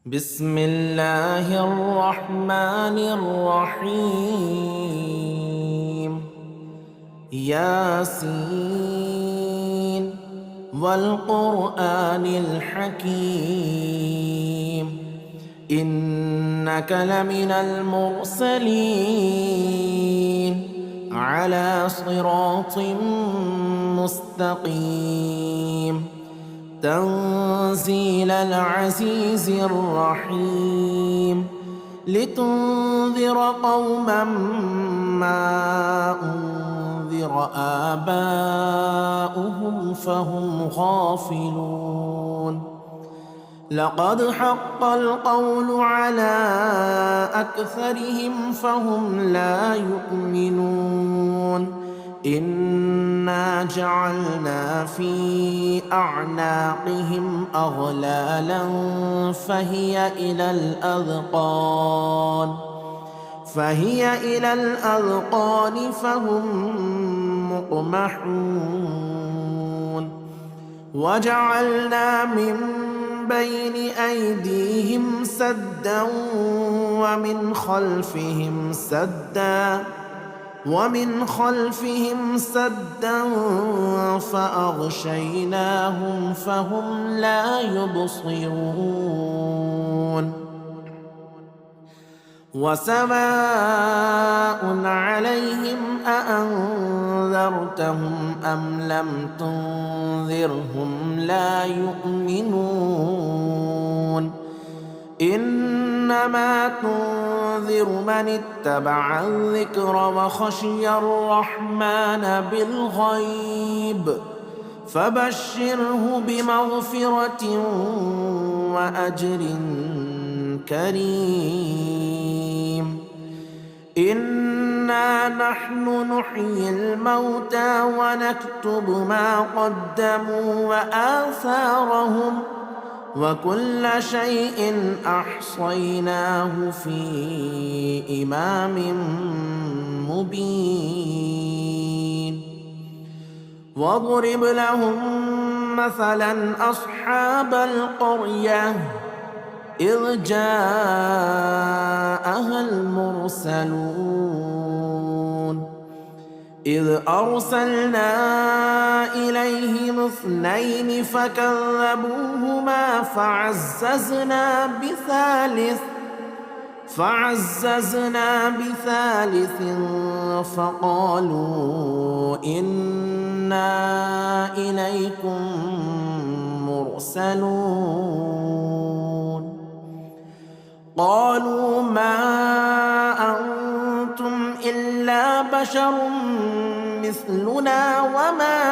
بسم الله الرحمن الرحيم. ياسين والقرآن الحكيم إنك لمن المرسلين على صراط مستقيم تنزيل العزيز الرحيم لتنذر قوما ما أنذر آباؤهم فهم غافلون. لقد حق القول على أكثرهم فهم لا يؤمنون. إنا جعلنا في أعناقهم أغلالا فهي إلى الأذقان فهم مقمحون. وجعلنا من بين أيديهم سدا ومن خلفهم سدا فأغشيناهم فهم لا يبصرون. وسواء عليهم أأنذرتهم أم لم تنذرهم لا يؤمنون. إنما تنذر من اتبع الذكر وخشي الرحمن بالغيب فبشره بمغفرة وأجر كريم. إنا نحن نحيي الموتى ونكتب ما قدموا وآثارهم وكل شيء أحصيناه في إمام مبين. واضرب لهم مثلا أصحاب القرية إذ جاءها المرسلون إذ أرسلنا إليهم 2 فكذبوهما فعززنا بثالث فقالوا إنا إليكم مرسلون. قالوا ما أنتم إلا بشر مثلنا وما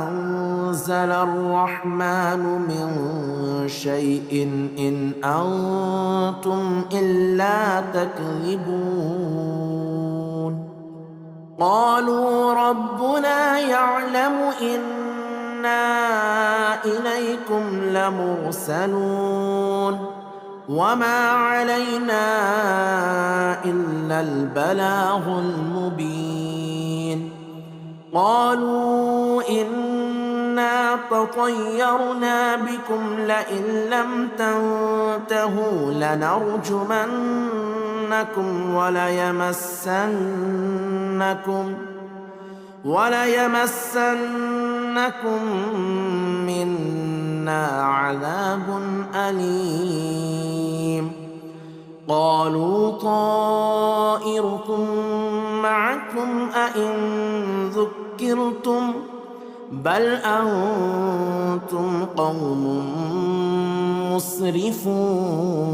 أنزل الرحمن من شيء إن أنتم إلا تكذبون. قالوا ربنا يعلم إنا إليكم لمرسلون وما علينا إلا البلاغ المبين. قالوا إنا تطيرنا بكم لئن لم تنتهوا لنرجمنكم وليمسنكم منا عذاب أليم. قالوا طائركم معكم أئن ذكرتم بل أنتم قوم مسرفون.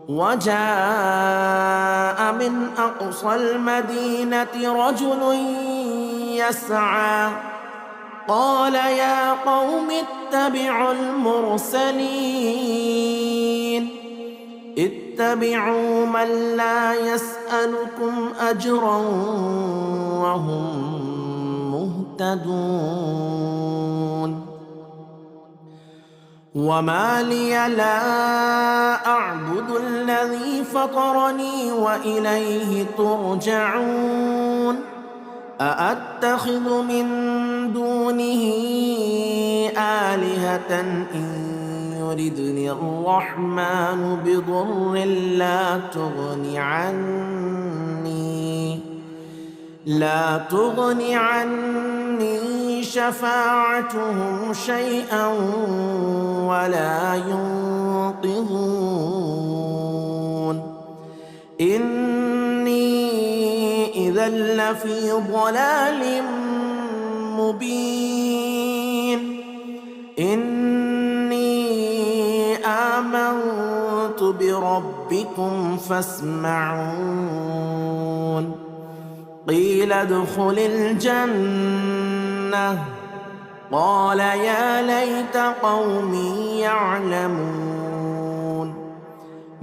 وجاء من أقصى المدينة رجل يسعى قال يا قوم اتبعوا المرسلين اتبعوا من لا يسألكم أجرا وهم مهتدون. وما لي لا أعبد الذي فطرني وإليه ترجعون أأتخذ من دونه آلهة إن يردني الرحمن بضر لا تغن عني شفاعتهم شيئا ولا ينقذون إني إذا لفي ضلال مبين إني آمنت بربكم فاسمعون قيل ادخل الجنة قال يا ليت قومي يعلمون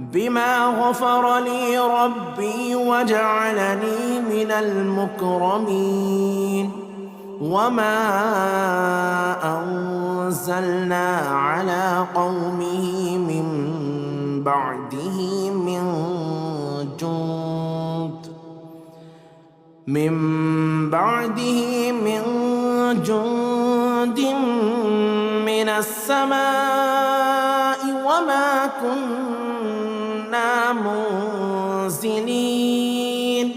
بما غفر لي ربي وجعلني من المكرمين وما أنزلنا على قومه من بعده من جند من السماء وما كنا منزلين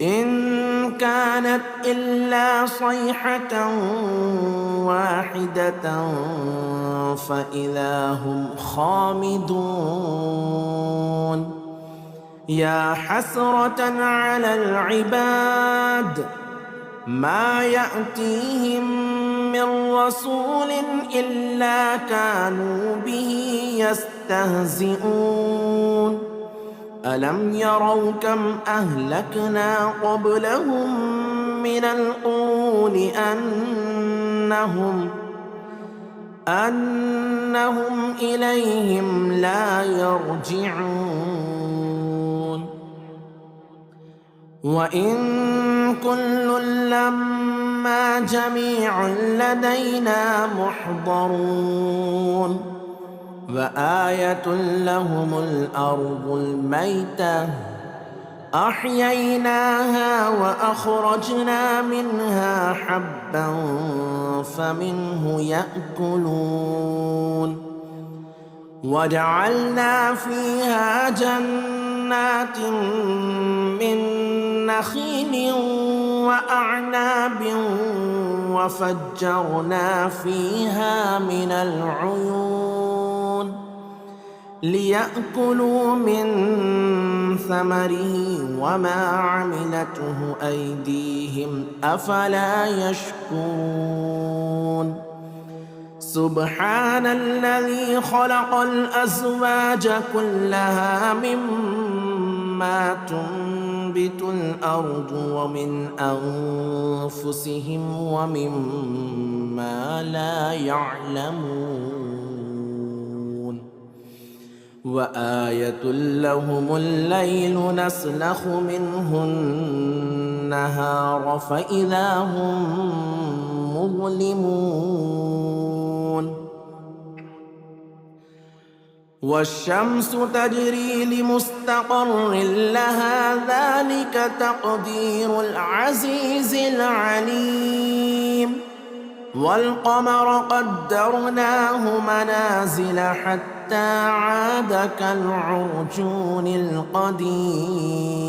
إن كانت إلا صيحة واحدة فإذا هم خامدون يا حسرة على العباد ما يأتيهم من رسول إلا كانوا به يستهزئون ألم يروا كم أهلكنا قبلهم من القرون أنهم إليهم لا يرجعون وإن كل لما جميع لدينا محضرون وآية لهم الأرض الميتة أحييناها وأخرجنا منها حبا فمنه يأكلون وجعلنا فيها جنات من نخيل وأعناب وفجرنا فيها من العيون ليأكلوا من ثمره وما عملته أيديهم أفلا يشكرون سبحان الذي خلق الأزواج كلها مما تنبت الأرض ومن أنفسهم ومما لا يعلمون وآية لهم الليل نسلخ منه النهار فإذا هم مظلمون والشمس تجري لمستقر لها ذلك تقدير العزيز العليم والقمر قدرناه منازل حتى عاد كالعرجون القديم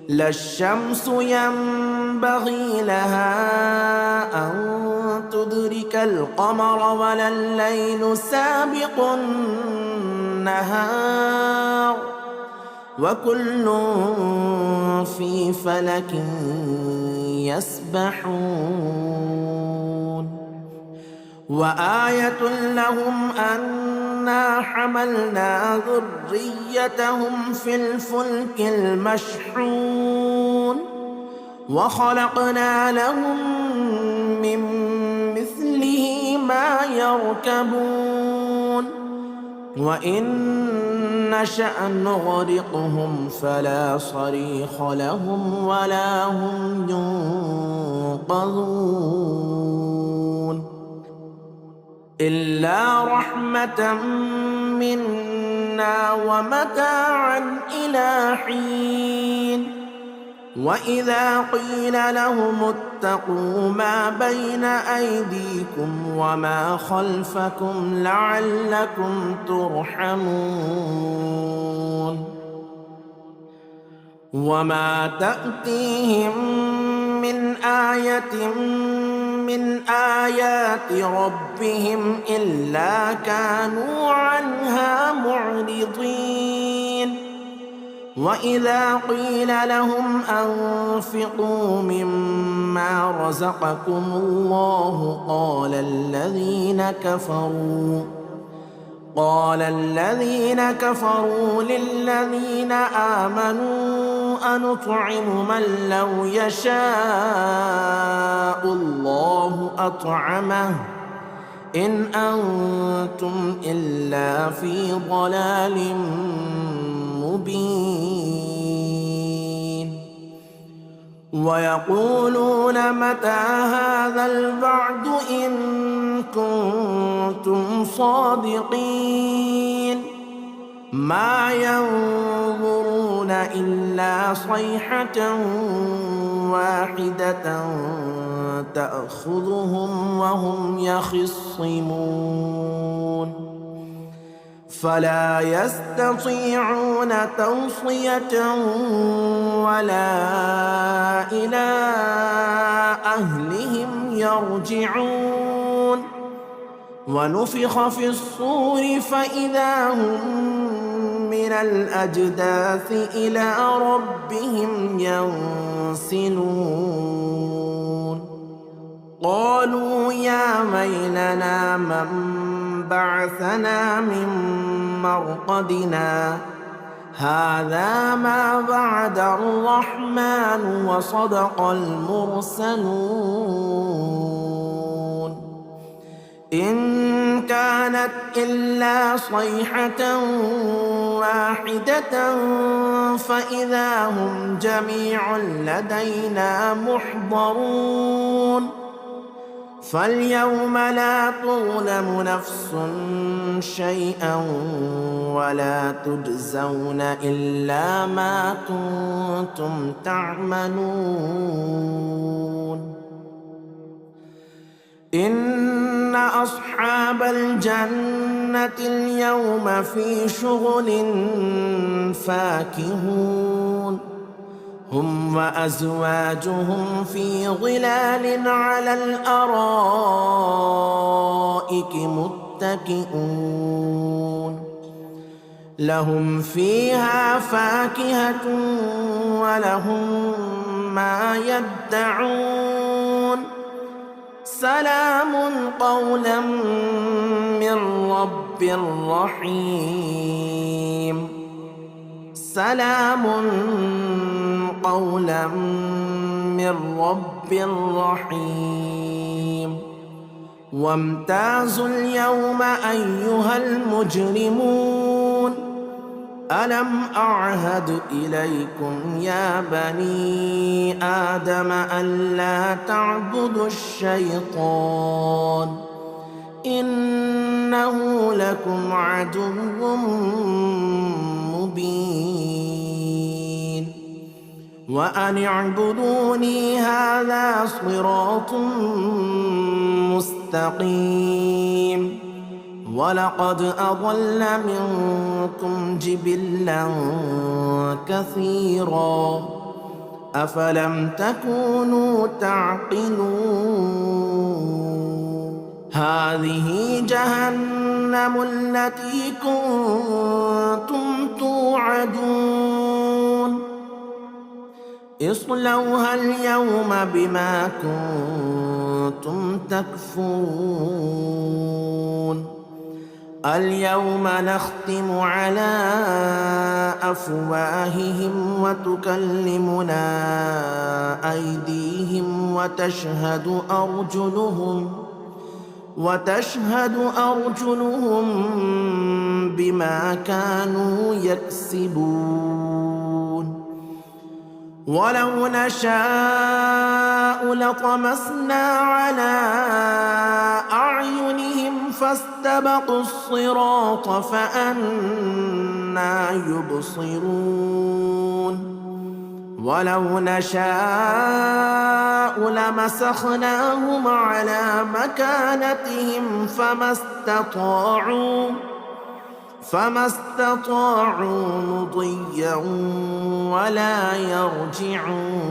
لا الشمس ينبغي لها أن تدرك القمر ولا الليل سابق النهار وكل في فلك يسبحون وآية لهم أنا حملنا ذريتهم في الفلك المشحون وخلقنا لهم من مثله ما يركبون وإن نشأ نغرقهم فلا صريخ لهم ولا هم ينقذون إلا رحمة منا ومتاعا إلى حين وإذا قيل لهم اتقوا ما بين أيديكم وما خلفكم لعلكم ترحمون وما تأتيهم من آية من آيات ربهم إلا كانوا عنها معرضين وإذا قيل لهم أنفقوا مما رزقكم الله قال الذين كفروا للذين آمنوا أنطعم من لو يشاء الله أطعمه إن أنتم إلا في ضلال مبين ويقولون متى هذا الوعد إن كنتم صادقين ما ينظرون إلا صيحة واحدة تأخذهم وهم يخصمون فلا يستطيعون توصية ولا إلى أهلهم يرجعون ونفخ في الصور فإذا هم من الأجداث إلى ربهم ينسلون قالوا يا ويلنا من بعثنا من مرقدنا هذا ما وعد الرحمن وصدق المرسلون إن كانت إلا صيحة واحدة فإذا هم جميع لدينا محضرون فاليوم لا تظلم نفس شيئا ولا تجزون إلا ما كنتم تعملون إن أصحاب الجنة اليوم في شغل فاكهون هم وأزواجهم في ظلال على الأرائك متكئون لهم فيها فاكهة ولهم ما يدعون سلام قولا من رب رحيم سلام قولا من رب رحيم وامتازوا اليوم أيها المجرمون ألم أعهد إليكم يا بني آدم ألا تعبدوا الشيطان إنه لكم عدو مبين وأن اعبدوني هذا صراط مستقيم ولقد أضل منكم جبلا كثيرا أفلم تكونوا تعقلون هذه جهنم التي كنتم توعدون اصلوها اليوم بما كنتم تكفرون اليوم نختم على أفواههم وتكلمنا أيديهم وتشهد أرجلهم بما كانوا يكسبون ولو نشاء لطمسنا على أعينهم فاستبقوا الصراط فأنى يبصرون ولو نشاء لمسخناهم على مكانتهم فما استطاعوا مضيا ولا يرجعون.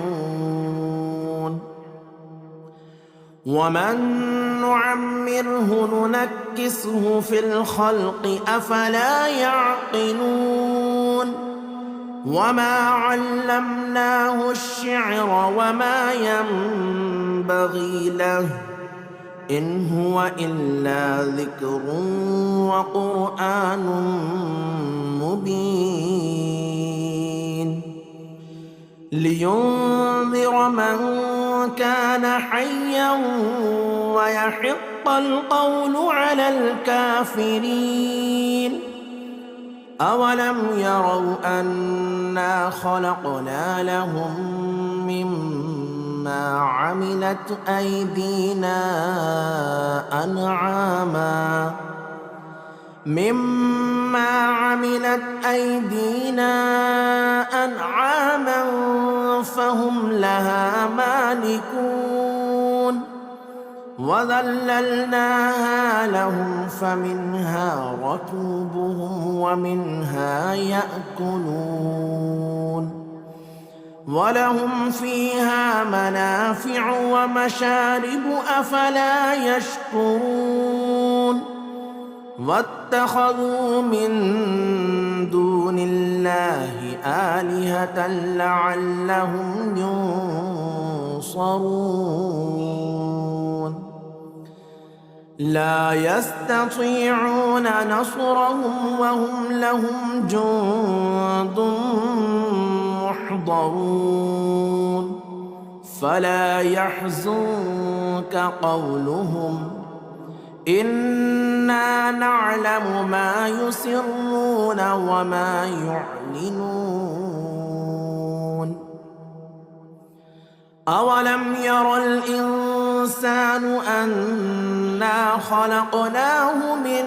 ومن نعمره ننكسه في الخلق أفلا يعقلون. وما علمناه الشعر وما ينبغي له إن هو إلا ذكر وقرآن مبين لينذر من كان حيا ويحق القول على الكافرين. أولم يروا أنا خلقنا لهم مما عملت أيدينا أنعاما فهم لها مالكون. وذللناها لهم فمنها ركوبهم ومنها يأكلون ولهم فيها منافع ومشارب أفلا يشكرون. واتخذوا من دون الله آلهة لعلهم ينصرون. لا يستطيعون نصرهم وهم لهم جند محضرون. فلا يحزنك قولهم إنا نعلم ما يسرون وما يعلنون. أولم ير الإنسان أنا خلقناه من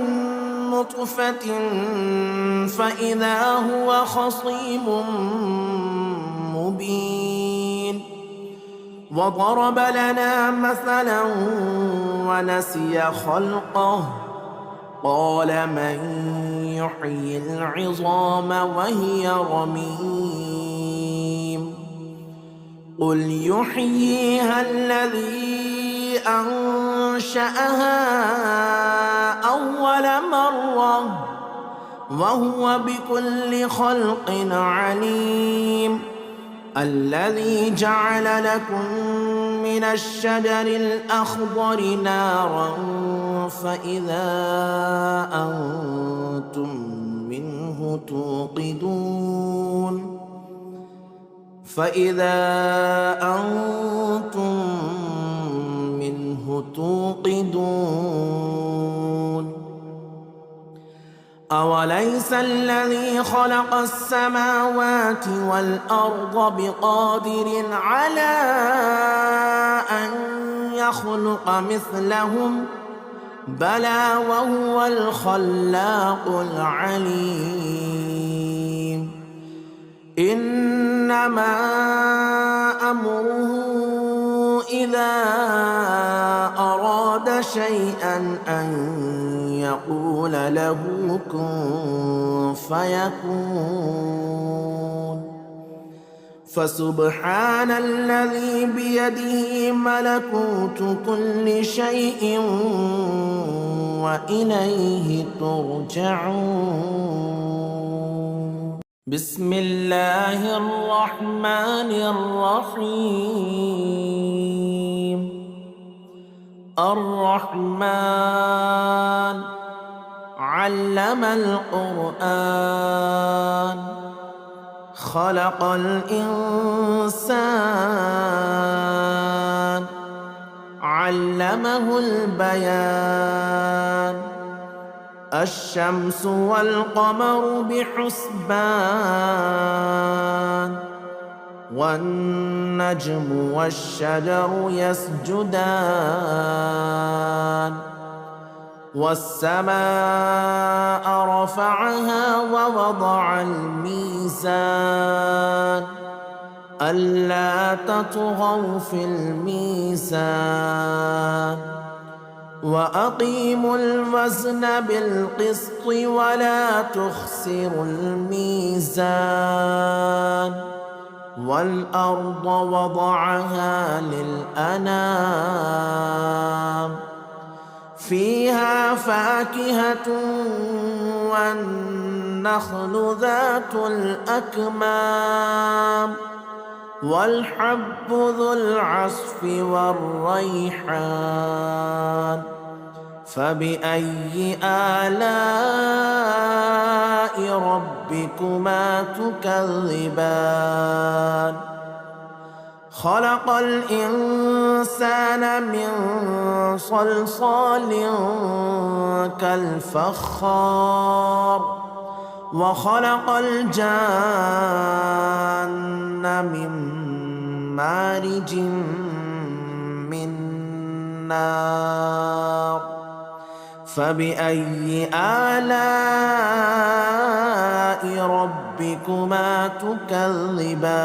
نطفة فإذا هو خصيم مبين. وضرب لنا مثلا ونسي خلقه قال من يحيي العظام وهي رميم. قل يحييها الذي أنشأها أول مرة وهو بكل خلق عليم. الذي جعل لكم من الشجر الأخضر نارا فإذا أنتم منه توقدون. أوليس الذي خلق السماوات والأرض بقادر على أن يخلق مثلهم بلى وهو الخلاق العليم. إنما أمره إذا أراد شيئا أن يقول له كن فيكون. فسبحان الذي بيده ملكوت كل شيء وإليه ترجعون. بسم الله الرحمن الرحيم. الرحمن علم القرآن خلق الإنسان علمه البيان. الشمس والقمر بحسبان والنجم والشجر يسجدان. والسماء رفعها ووضع الميزان ألا تطغوا في الميزان وأقيموا الوزن بالقسط ولا تخسروا الميزان والأرض وضعها للأنام فيها فاكهة والنخل ذات الأكمام والحب ذو العصف والريحان فبأي آلاء ربكما تكذبان خلق الإنسان من صلصال كالفخار وخلق الجان من مارج من نار فبأي آلاء ربكما تكذبان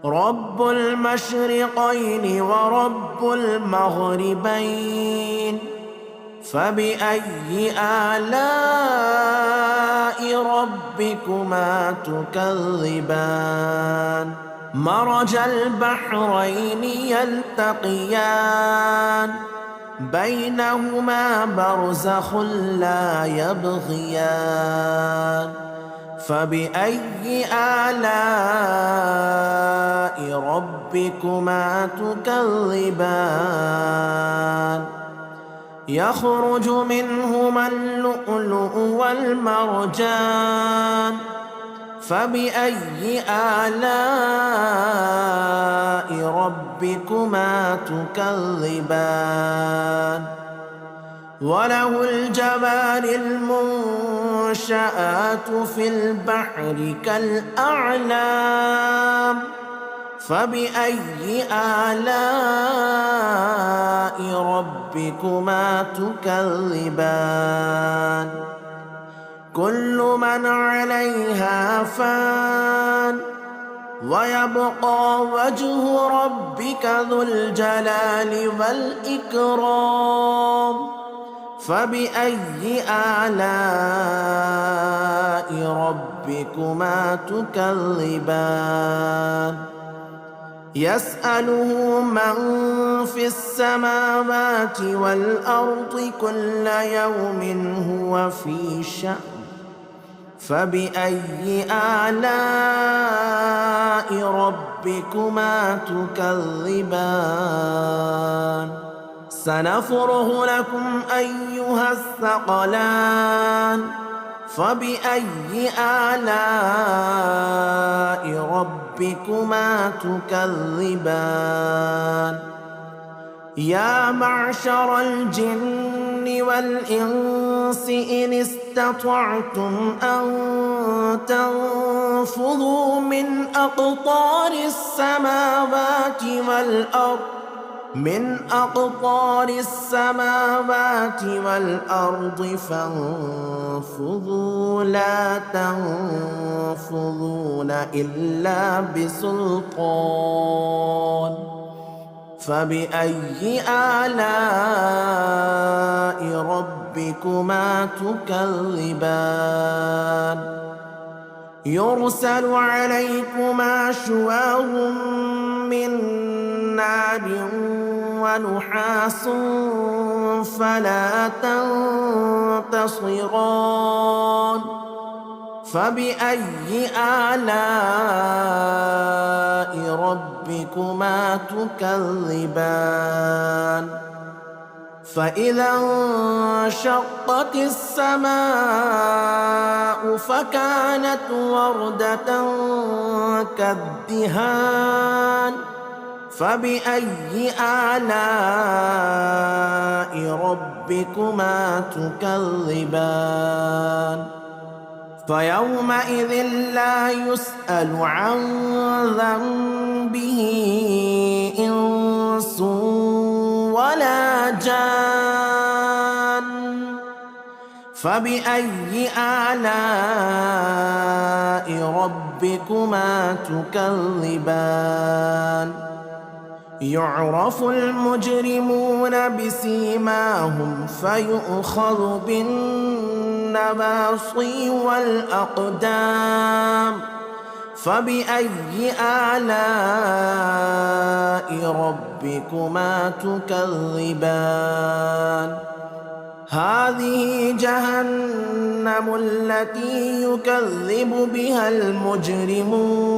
رب المشرقين ورب المغربين فبأي آلاء ربكما تكذبان مرج البحرين يلتقيان بينهما برزخ لا يبغيان فبأي آلاء ربكما تكذبان يخرج منهما اللؤلؤ والمرجان فبأي آلاء ربكما تكذبان وله الجوار المنشآت في البحر كالأعلام فبأي آلاء ربكما تكذبان كل من عليها فان ويبقى وجه ربك ذو الجلال والإكرام فبأي آلاء ربكما تكذبان يسأله من في السماوات والأرض كل يوم هو في شأن فبأي آلاء ربكما تكذبان سنفرغ لكم أيها الثقلان فبأي آلاء ربكما تكذبان يا معشر الجن والإنس إن استطعتم أن تنفذوا من أقطار السماوات والأرض فانفذوا لا تنفذون إلا بسلطان فبأي آلاء ربكما تكذبان يرسل عليكما شواظ من نار ونحاس فلا تنتصران فبأي آلاء ربكما تكذبان فإذا انشقت السماء فكانت وردة كالدهان فبأي آلاء ربكما تكذبان فيومئذ لا يسأل عن ذنبه إنس ولا جان فبأي آلاء ربكما ربكما تكذبان يعرف المجرمون بسيماهم فيؤخذ بالنواصي والأقدام فبأي آلاء ربكما تكذبان هذه جهنم التي يكذب بها المجرمون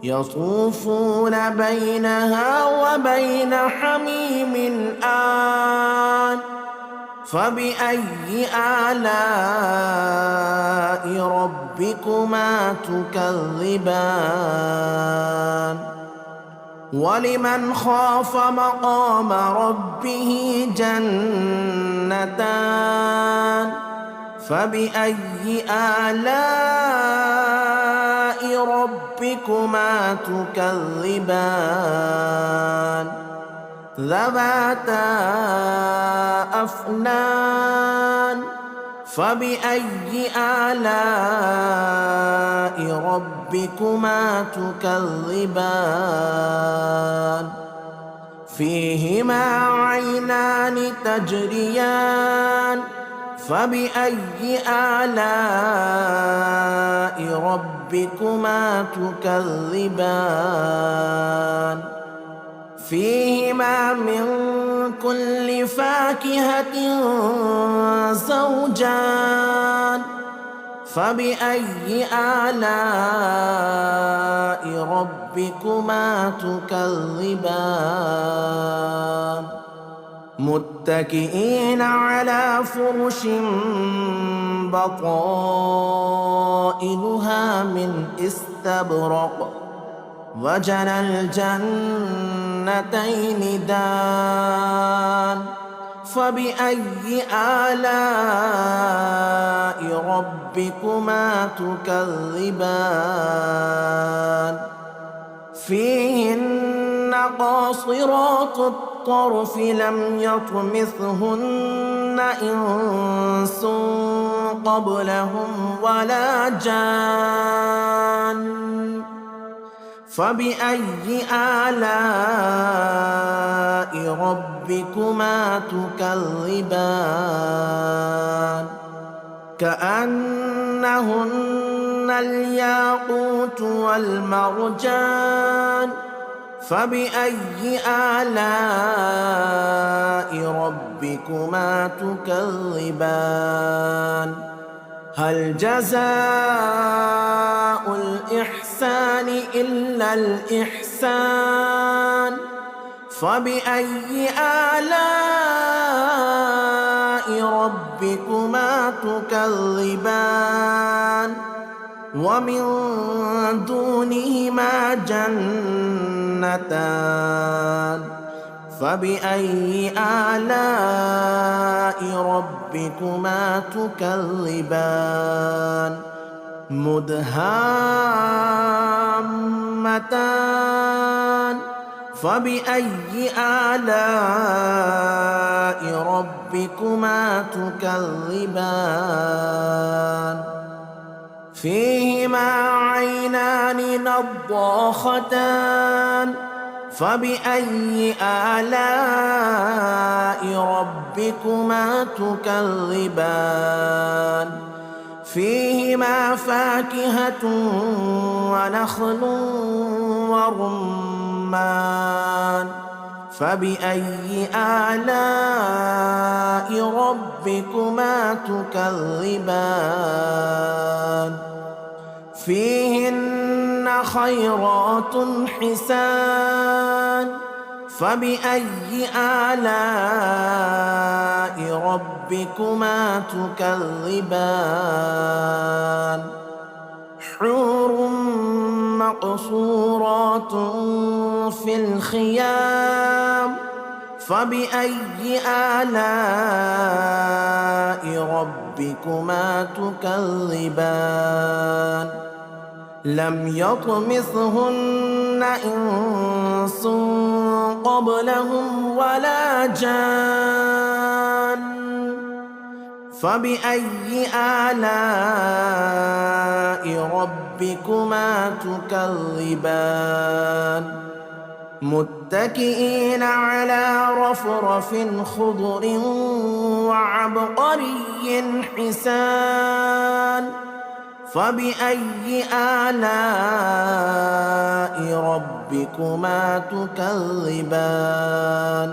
يطوفون بينها وبين حميم آن فبأي آلاء ربكما تكذبان ولمن خاف مقام ربه جنتان فبأي آلاء ربكما تكذبان ذواتا أفنان فبأي آلاء ربكما تكذبان فيهما عينان تجريان فبأي آلاء ربكما تكذبان فيهما من كل فاكهة زوجان فبأي آلاء ربكما تكذبان متكئين على فرش بطائنها من استبرق وجنى الجنتين دان فبأي آلاء ربكما تكذبان فيهن قاصرات الطرف لم يطمثهن إنس قبلهم ولا جان فبأي آلاء ربكما تكذبان كأنهن الياقوت والمرجان فبأي آلاء ربكما تكذبان هل جزاء الإحسان إلا الإحسان فبأي آلاء ربكما تكذبان ومن دونهما جنتان فبأي آلاء ربكما تكذبان مدهامتان فبأي آلاء ربكما تكذبان فيهما عينان نضاختان فبأي آلاء ربكما تكذبان فيهما فاكهة ونخل ورمان فبأي آلاء ربكما تكذبان فيهن خيرات حسان فبأي آلاء ربكما تكذبان حور مقصورات في الخيام فبأي آلاء ربكما تكذبان لم يطمثهن إنس قبلهم ولا جان فبأي آلاء ربكما تكذبان متكئين على رفرف خضر وعبقري حسان فبأي آلاء ربكما تكذبان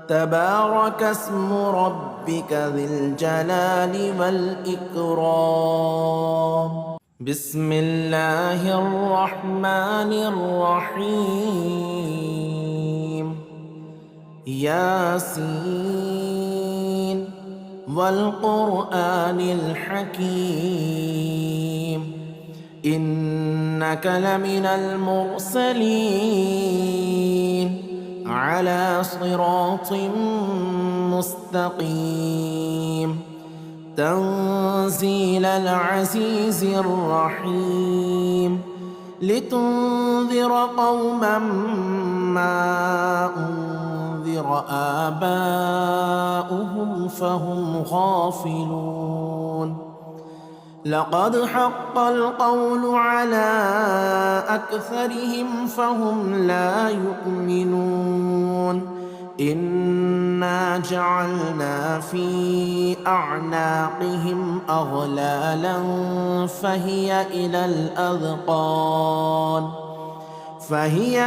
تبارك اسم ربك ذي الجلال والإكرام بسم الله الرحمن الرحيم ياسين والقرآن الحكيم إنك لمن المرسلين على صراط مستقيم تنزيل العزيز الرحيم لتنذر قوما ما أنذر آباؤهم فهم غافلون لقد حق القول على أكثرهم فهم لا يؤمنون إنا جعلنا في أعناقهم أغلالا فهي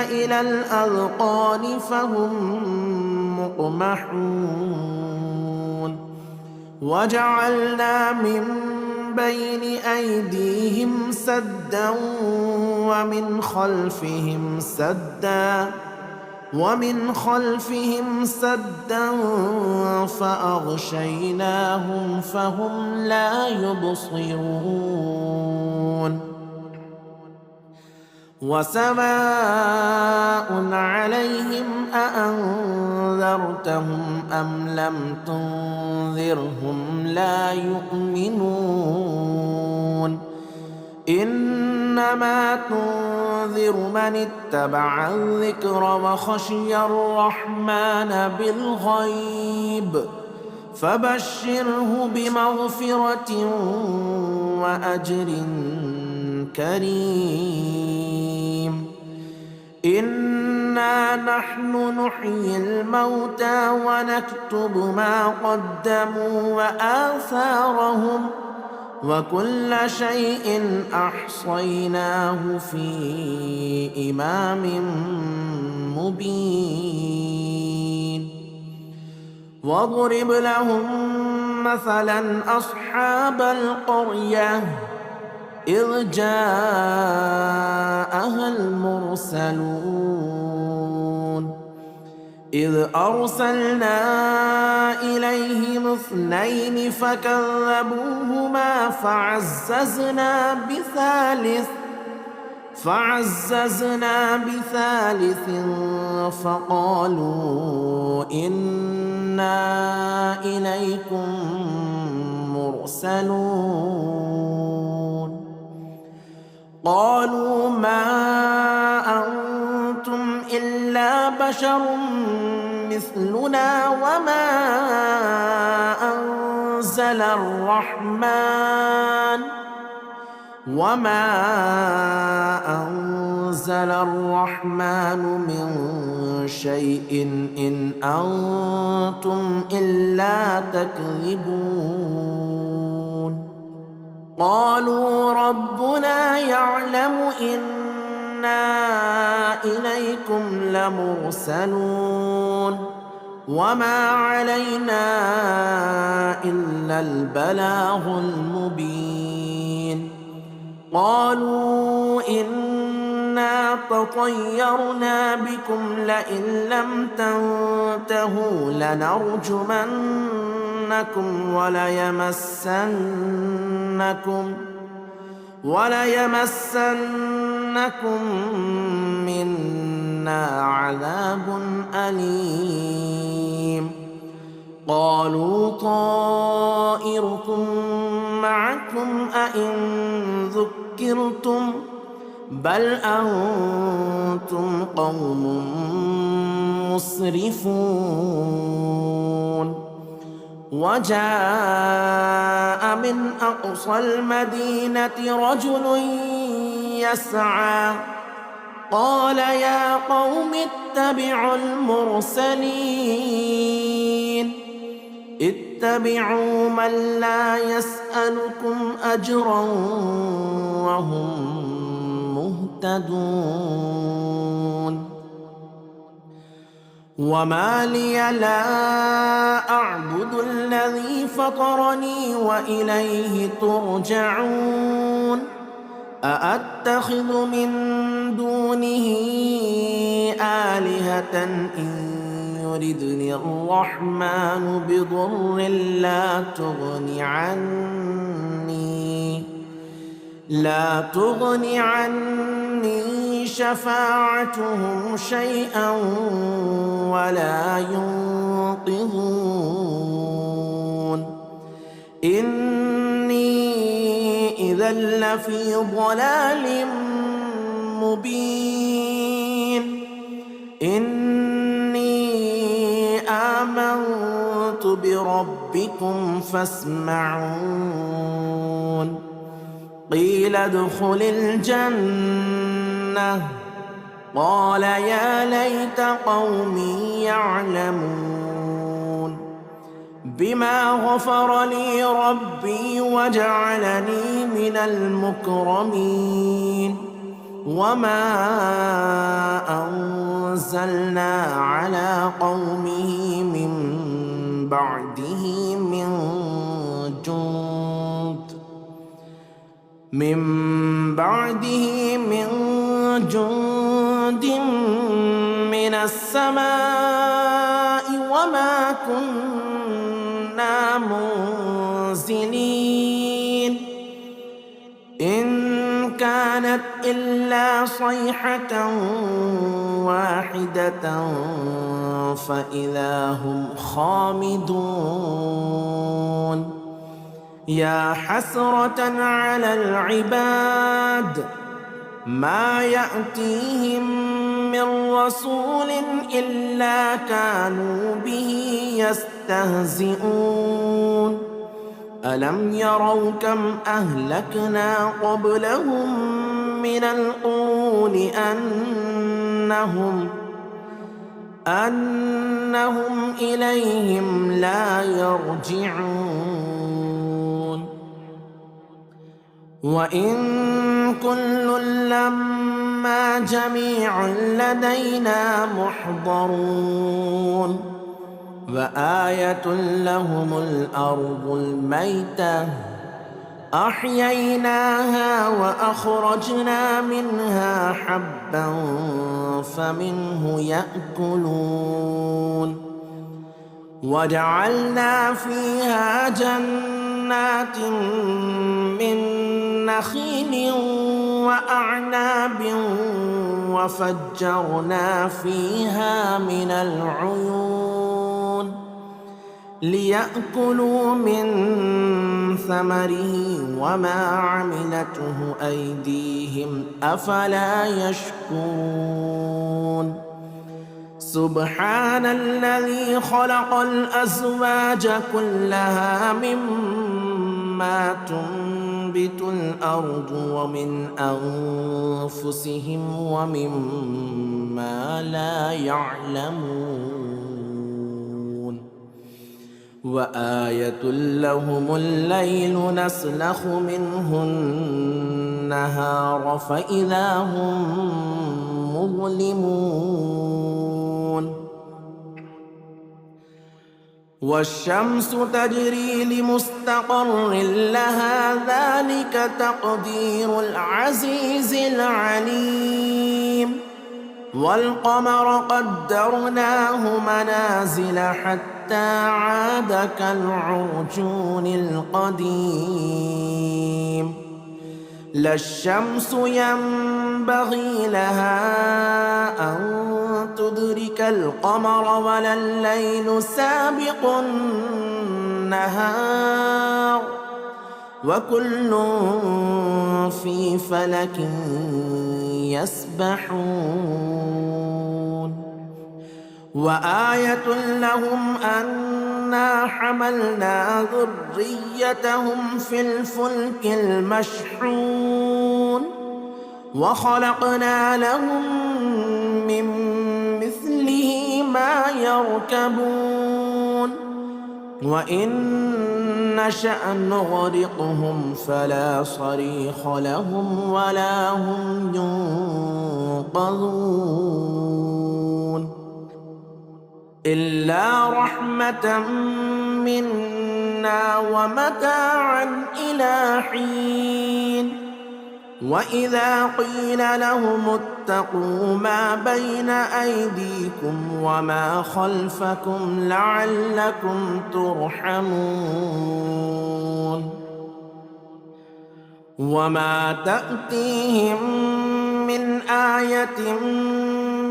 إلى الأذقان فهم مقمحون وجعلنا من بين أيديهم سدا ومن خلفهم سدا فأغشيناهم فهم لا يبصرون وسواء عليهم أأنذرتهم أم لم تنذرهم لا يؤمنون إنما تنذر من اتبع الذكر وخشي الرحمن بالغيب فبشره بمغفرة وأجر كريم إنا نحن نحيي الموتى ونكتب ما قدموا وآثارهم وكل شيء أحصيناه في إمام مبين واضرب لهم مثلا أصحاب القرية إذ جاءها المرسلون إذ أرسلنا إليهم 2 فكذبوهما فعززنا بثالث فقالوا إنا إليكم مرسلون قالوا ما أنتم إلا بشر مثلنا وما أنزل الرحمن من شيء إن أنتم إلا تكذبون قالوا ربنا يعلم إنا إليكم لمرسلون وما علينا إلا البلاغ المبين قالوا إنا تطيرنا بكم لئن لم تنتهوا لنرجمنكم وليمسنكم منا عذاب أليم قالوا طائركم معكم أئن ذكرتم بل أنتم قوم مسرفون وجاء من أقصى المدينة رجل يسعى قال يا قوم اتبعوا المرسلين اتبعوا من لا يسألكم أجرا وهم مهتدون وما لي لا أعبد الذي فطرني وإليه ترجعون أأتخذ من دونه آلهة إن يردني الرحمن بضر لا تغني عني شفاعتهم شيئا ولا ينقذون إني إذا لفي ضلال مبين إني آمنت بربكم فاسمعون قيل ادخل الجنة قال يا ليت قومي يعلمون بما غفر لي ربي وجعلني من المكرمين وما أنزلنا على قومه من بعده من جند من السماء وما كنا منزلين إن كانت إلا صيحة واحدة فإذا هم خامدون يا حسرة على العباد ما يأتيهم من رسول إلا كانوا به يستهزئون ألم يروا كم أهلكنا قبلهم من القرون أنهم إليهم لا يرجعون وإن كل لما جميع لدينا محضرون وآية لهم الأرض الميتة أحييناها وأخرجنا منها حبا فمنه يأكلون وجعلنا فيها جنات من نخيل وأعناب وفجرنا فيها من العيون ليأكلوا من ثمره وما عملته أيديهم أفلا يشكرون سبحان الذي خلق الأزواج كلها مما تنبت الأرض ومن أنفسهم ومما لا يعلمون وآية لهم الليل نسلخ منه النهار فإذا هم مظلمون والشمس تجري لمستقر لها ذلك تقدير العزيز العليم والقمر قدرناه منازل حتى عاد كالعرجون القديم لا الشمس ينبغي لها أن تدرك القمر ولا الليل سابق النهار وكل في فلك يسبحون وآية لهم أنا حملنا ذريتهم في الفلك المشحون وخلقنا لهم من مثله ما يركبون وإن نشأ نغرقهم فلا صريخ لهم ولا هم ينقذون إلا رحمة منا ومتاعا إلى حين وإذا قيل لهم اتقوا ما بين أيديكم وما خلفكم لعلكم ترحمون وما تأتيهم من آية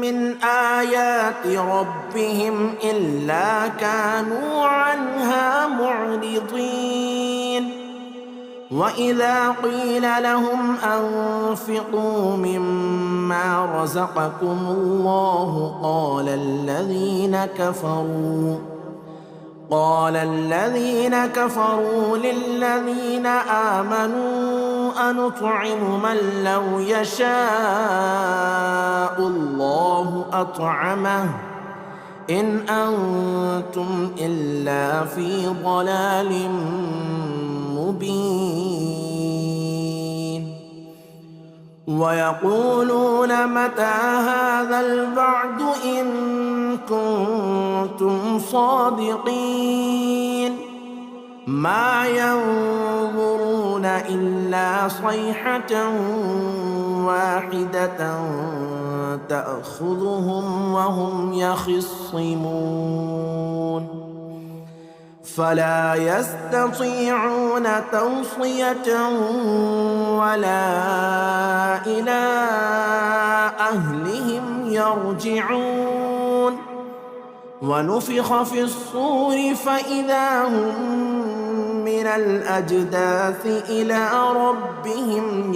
من آيات ربهم إلا كانوا عنها معرضين وإذا قيل لهم أنفقوا مما رزقكم الله قال الذين كفروا للذين آمنوا أنطعم من لو يشاء الله أطعمه إن أنتم إلا في ضلال مبين ويقولون متى هذا الوعد إن كنتم صادقين ما ينظرون إلا صيحة واحدة تأخذهم وهم يخصمون فلا يستطيعون توصية ولا إلى أهلهم يرجعون ونفخ في الصور فإذا هم من الأجداث إلى ربهم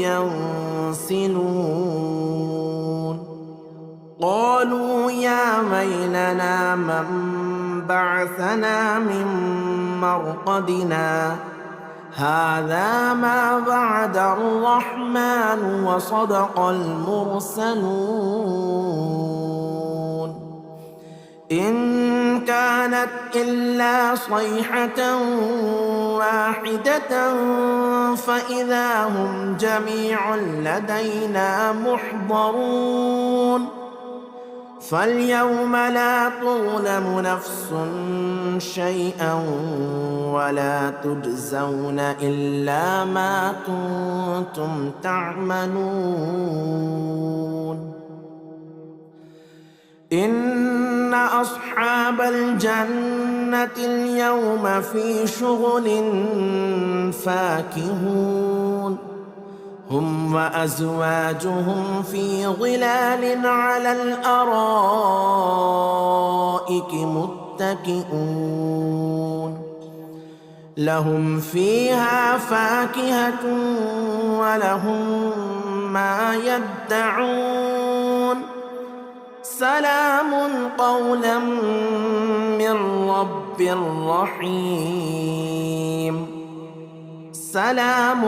ينسلون قالوا يا ويلنا من بعثنا من مرقدنا هذا ما وعد الرحمن وصدق المرسلون إن كانت إلا صيحة واحدة فإذا هم جميع لدينا محضرون فاليوم لا تظلم نفس شيئا ولا تجزون إلا ما كنتم تعملون إن أصحاب الجنة اليوم في شغل فاكهون هم وأزواجهم في ظلال على الأرائك متكئون لهم فيها فاكهة ولهم ما يدعون سلام قولا من رب رحيم سلام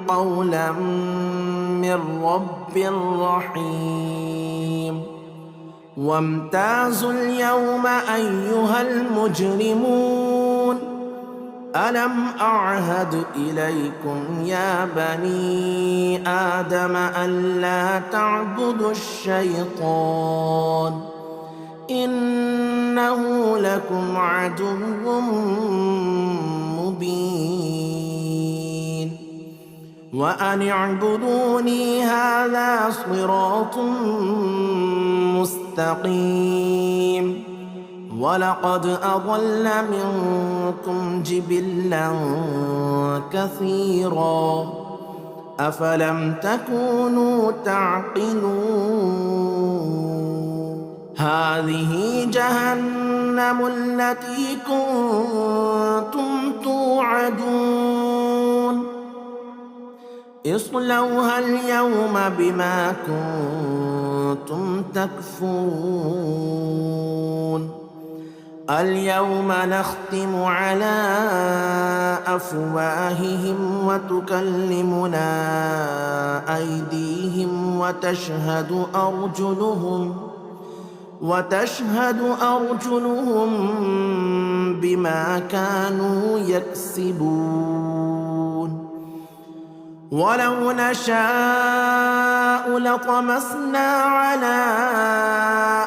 قولا من رب رحيم وامتازوا اليوم أيها المجرمون ألم أعهد إليكم يا بني آدم ألا تعبدوا الشيطان إنه لكم عدو مبين وأن اعبدوني هذا صراط مستقيم ولقد أضل منكم جبلا كثيرا أفلم تكونوا تعقلون هذه جهنم التي كنتم توعدون اصلوها اليوم بما كنتم تكفرون اليوم نختم على أفواههم وتكلمنا أيديهم وتشهد أرجلهم بما كانوا يكسبون ولو نشاء لطمسنا على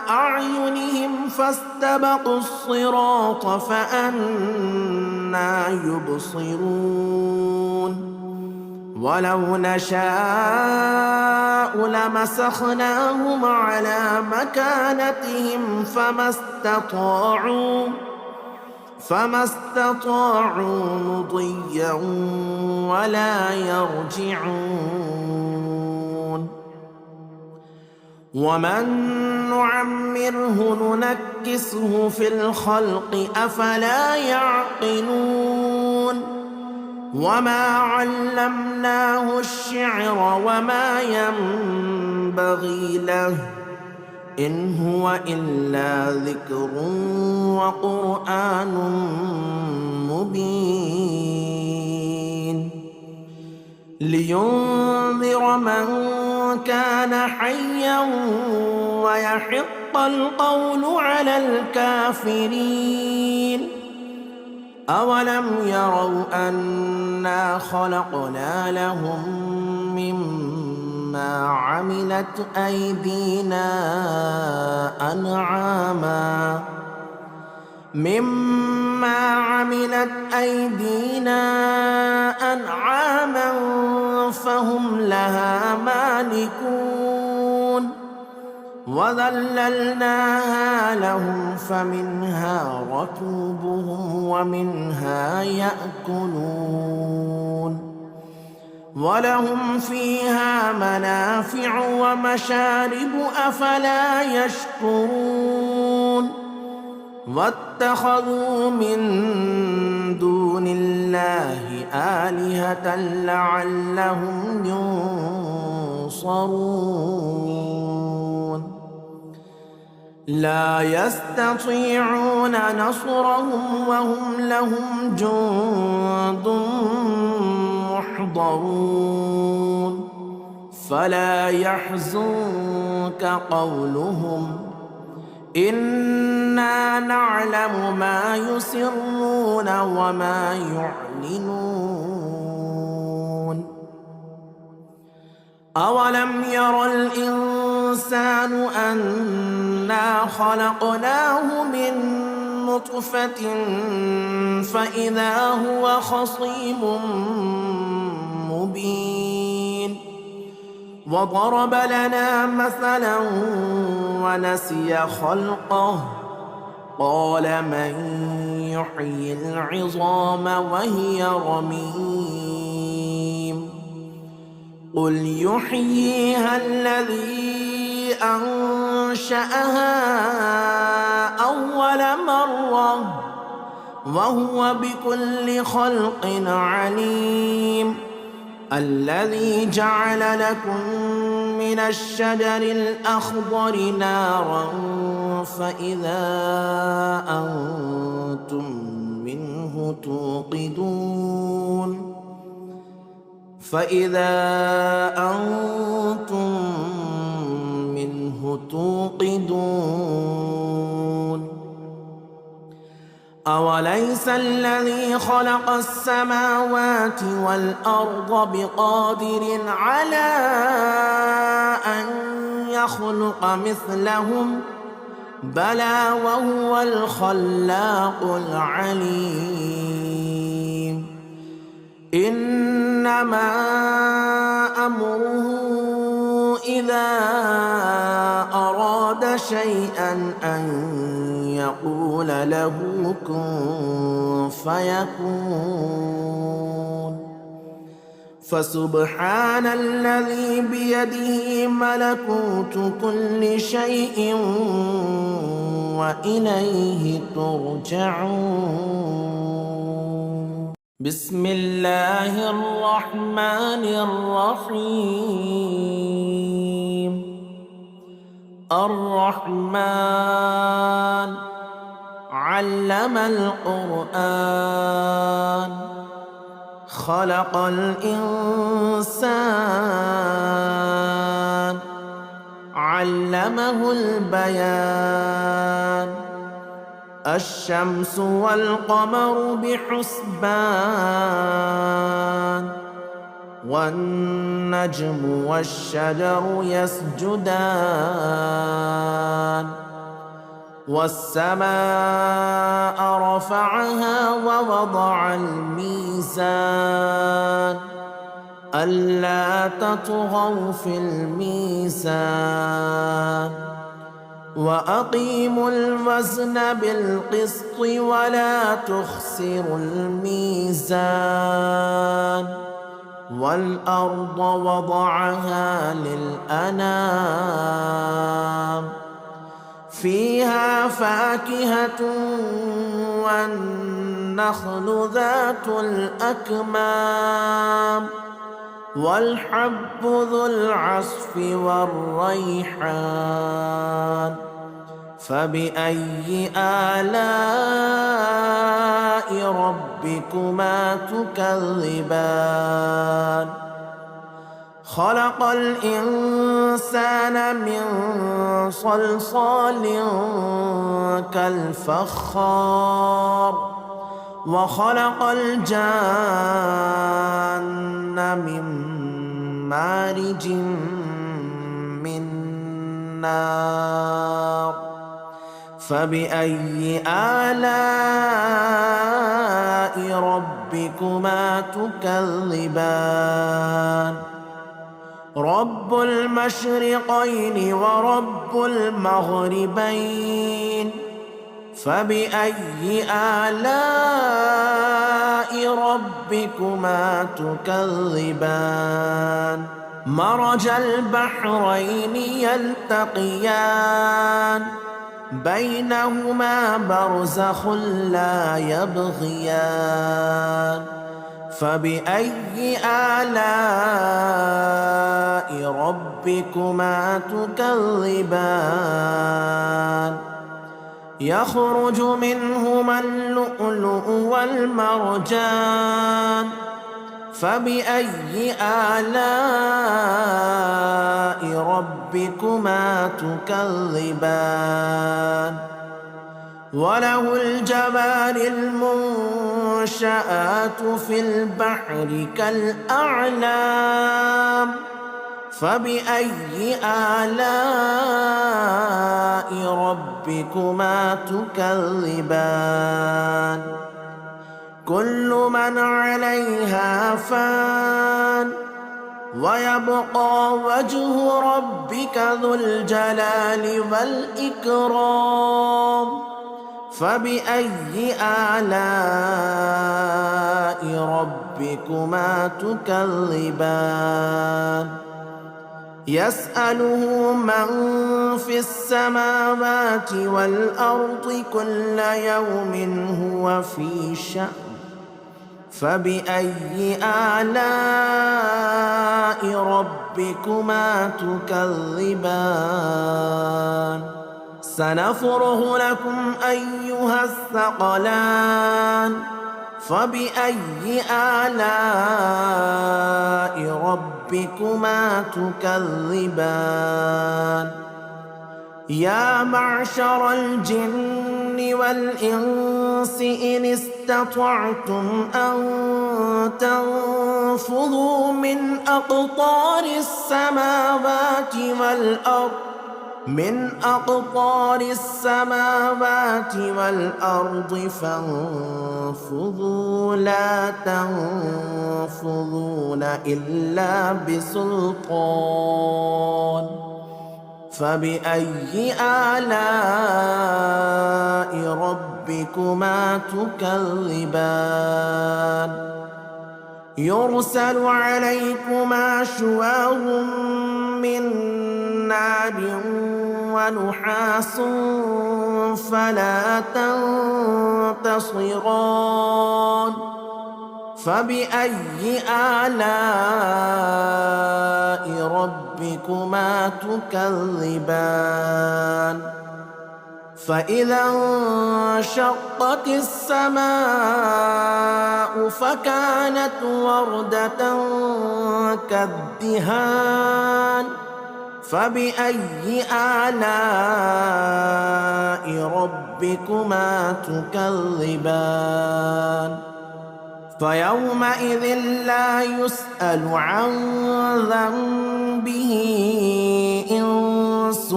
أعينهم فاستبقوا الصراط فأنى يبصرون ولو نشاء لمسخناهم على مكانتهم فما استطاعوا مضيا ولا يرجعون ومن نعمره ننكسه في الخلق أفلا يعقلون وما علمناه الشعر وما ينبغي له إن هو إلا ذكر وقرآن مبين لينذر من كان حيا ويحق القول على الكافرين أولم يروا أنا خلقنا لهم مما عملت أيدينا أنعاما فهم لها مالكون وذللناها لهم فمنها ركوبهم ومنها يأكلون ولهم فيها منافع ومشارب أفلا يشكرون واتخذوا من دون الله آلهة لعلهم ينصرون لا يستطيعون نصرهم وهم لهم جند محضرون فلا يحزنك قولهم إنا نعلم ما يسرون وما يعلنون أولم ير الإنسان أنا خلقناه من نطفة فإذا هو خصيم مبين وضرب لنا مثلا ونسي خلقه قال من يحيي العظام وهي رميم قل يحييها الذي أنشأها أول مرة وهو بكل خلق عليم الذي جعل لكم من الشجر الأخضر نارا فإذا أنتم منه توقدون أوليس الذي خلق السماوات والأرض بقادر على أن يخلق مثلهم بلى وهو الخلاق العليم إنما أمره إذا أراد شيئا أن يقول له كن فيكون فسبحان الذي بيده ملكوت كل شيء وإليه ترجعون بسم الله الرحمن الرحيم الرحمن علم القرآن خلق الإنسان علمه البيان الشمس والقمر بحسبان والنجم والشجر يسجدان والسماء رفعها ووضع الميزان ألا تطغوا في الميزان وأقيموا الوزن بالقسط ولا تخسروا الميزان والأرض وضعها للأنام فيها فاكهة والنخل ذات الأكمام والحب ذو العصف والريحان فبأي آلاء ربكما تكذبان خلق الإنسان من صلصال كالفخار وخلق الجان من مارج من نار فبأي آلاء ربكما تكذبان رب المشرقين ورب المغربين فبأي آلاء ربكما تكذبان مرج البحرين يلتقيان بينهما برزخ لا يبغيان فبأي آلاء ربكما تكذبان يخرج منهما اللؤلؤ والمرجان فبأي آلاء ربكما تكذبان وله الجوار المنشآت في البحر كالأعلام فبأي آلاء ربكما تكذبان كل من عليها فان ويبقى وجه ربك ذو الجلال والإكرام فبأي آلاء ربكما تكذبان يسأله من في السماوات والأرض كل يوم هو في شأن فبأي آلاء ربكما تكذبان سنفرغ لكم أيها الثقلان فبأي آلاء ربكما تكذبان يا معشر الجن والإنس إن استطعتم أن تنفذوا من أقطار السماوات والأرض فانفذوا لا تنفذون إلا بسلطان فبأي آلاء ربكما تكذبان يرسل عليكما شواظ من نار ونحاس فلا تنتصران فبأي آلاء ربكما ربكما تكذبان فإذا انشقت السماء فكانت وردة كالدهان فبأي آلاء ربكما تكذبان فيومئذ لا يسأل عن ذنبه إنس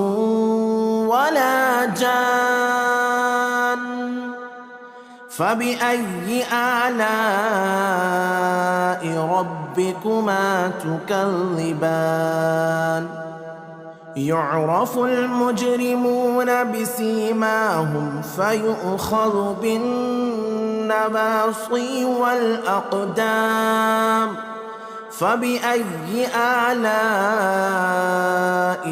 ولا جان فبأي آلاء ربكما تكذبان يعرف المجرمون بسيماهم فيؤخذ بالنواصي والأقدام فبأي آلاء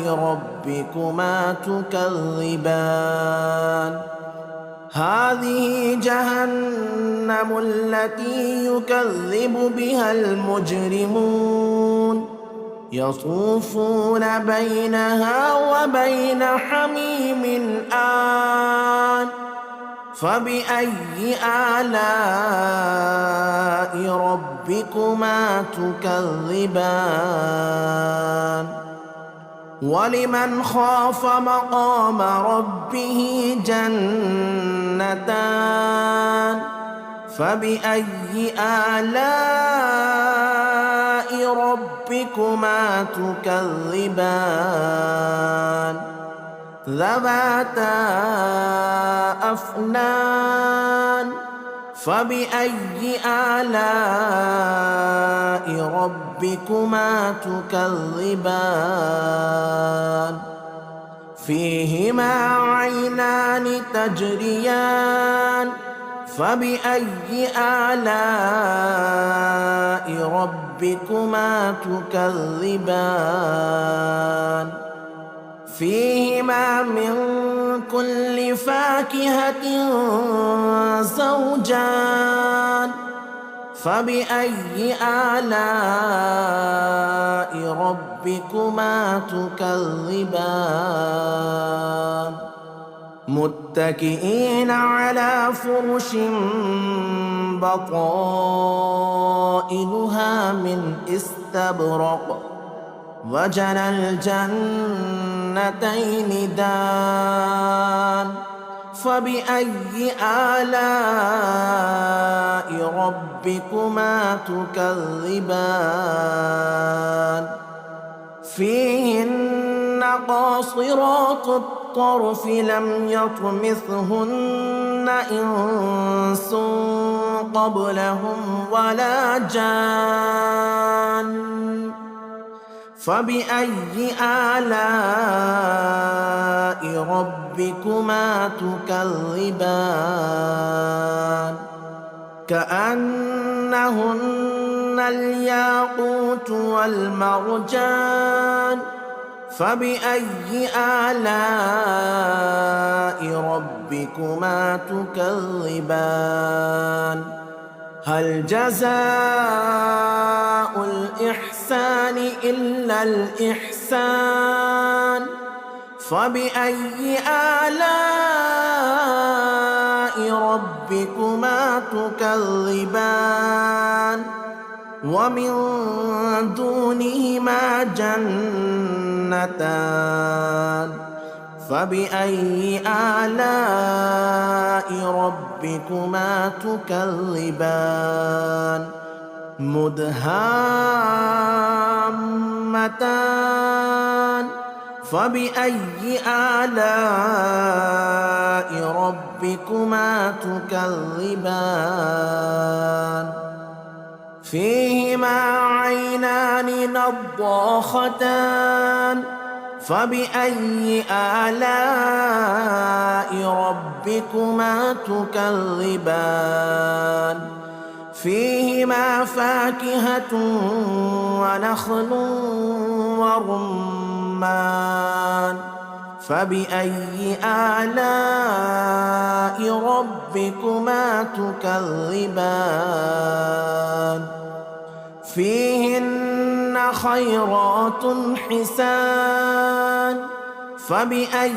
ربكما تكذبان هذه جهنم التي يكذب بها المجرمون يطوفون بينها وبين حميم آن فبأي آلاء ربكما تكذبان ولمن خاف مقام ربه جنتان فبأي آلاء ربكما تكذبان ذواتا أفنان فبأي آلاء ربكما تكذبان فيهما عينان تجريان فبأي آلاء ربكما تكذبان فيهما من كل فاكهة زوجان فبأي آلاء ربكما تكذبان متكئين على فرش بطائنها من استبرق وجنى الجنتين دان فبأي آلاء ربكما تكذبان فيهن قاصرات الطرف لم يطمثهن إنس قبلهم ولا جان فبأي آلاء ربكما تكذبان كأنهن الياقوت والمرجان فبأي آلاء ربكما تكذبان هل جزاء الإحسان إلا الإحسان فبأي آلاء ربكما تكذبان ومن دونهما جنتان فبأي آلاء ربكما تكذبان مدهامتان فبأي آلاء ربكما تكذبان فيهما عينان نضاختان فبأي آلاء ربكما تكذبان فيهما فاكهة ونخل ورمان فبأي آلاء ربكما تكذبان فيهن خيرات حسان فبأي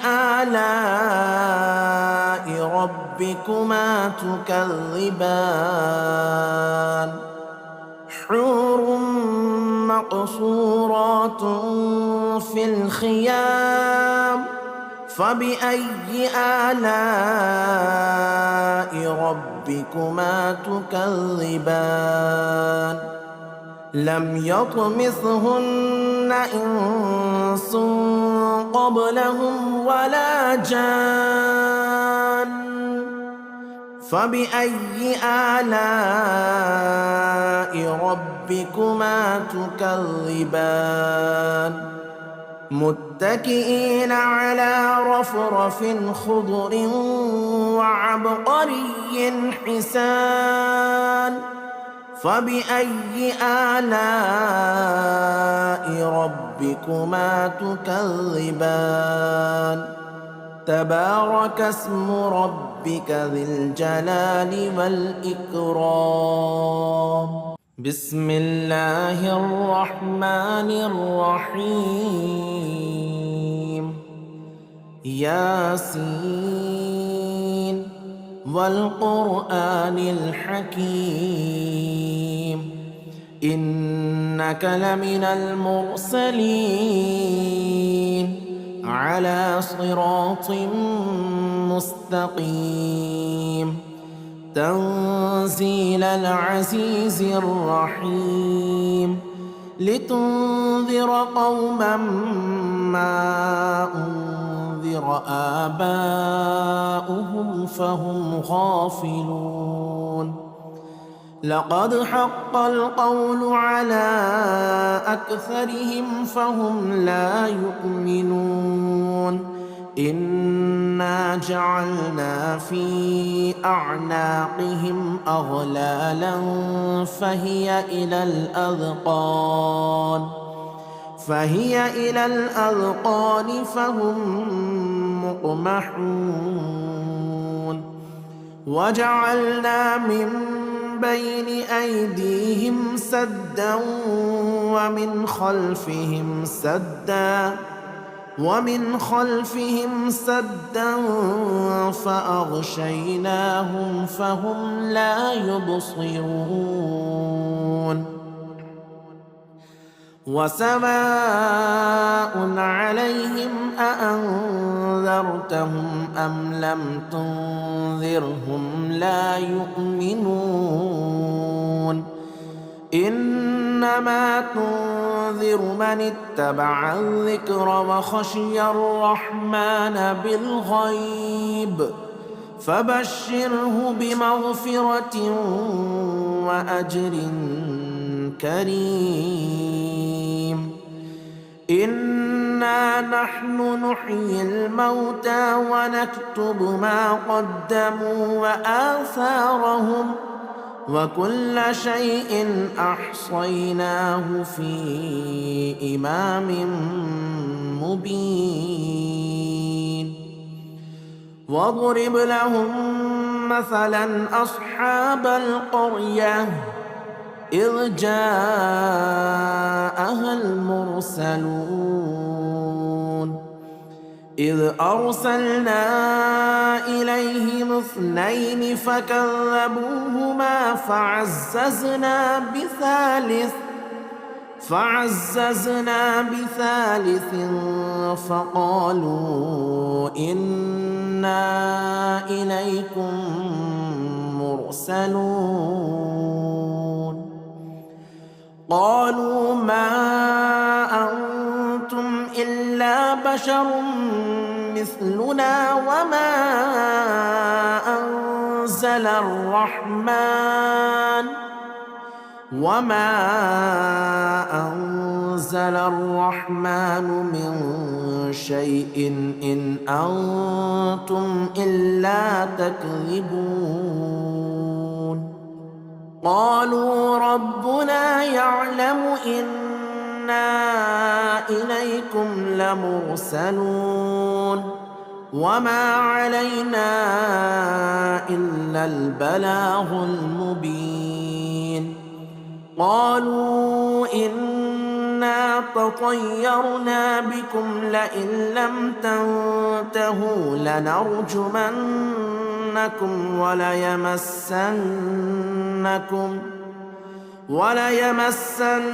آلاء ربكما تكذبان حور مقصورات في الخيام فبأي آلاء ربكما تكذبان لم يطمثهن إنس قبلهم ولا جان فبأي آلاء ربكما تكذبان متكئين على رفرف خضر وعبقري حسان فبأي آلاء ربكما تكذبان تبارك اسم ربك ذي الجلال والإكرام بسم الله الرحمن الرحيم ياسين والقرآن الحكيم إنك لمن المرسلين على صراط مستقيم تنزيل العزيز الرحيم لتنذر قوما ما أنذر آباؤهم فهم غافلون لقد حق القول على أكثرهم فهم لا يؤمنون إنا جعلنا في أعناقهم أغلالا فهي إلى الأذقان فهم مقمحون وجعلنا من بين أيديهم سدا ومن خلفهم سدا فأغشيناهم فهم لا يبصرون وسواء عليهم أأنذرتهم أم لم تنذرهم لا يؤمنون إنما تنذر من اتبع الذكر وخشي الرحمن بالغيب فبشره بمغفرة وأجر كريم إنا نحن نحيي الموتى ونكتب ما قدموا وآثارهم وكل شيء أحصيناه في إمام مبين واضرب لهم مثلا أصحاب القرية إذ جاءها المرسلون إذ أرسلنا إليهم 2 فكذبوهما فعززنا بثالث فقالوا إنا إليكم مرسلون قالوا ما أنتم إلا بشر مثلنا وما أنزل الرحمن من شيء إن أنتم إلا تكذبون قالوا ربنا يعلم إنا إليكم لمرسلون وما علينا إلا البلاغ المبين قالوا إن تطيرنا بكم لئن لم تنتهوا لنرجمنكم وليمسنكم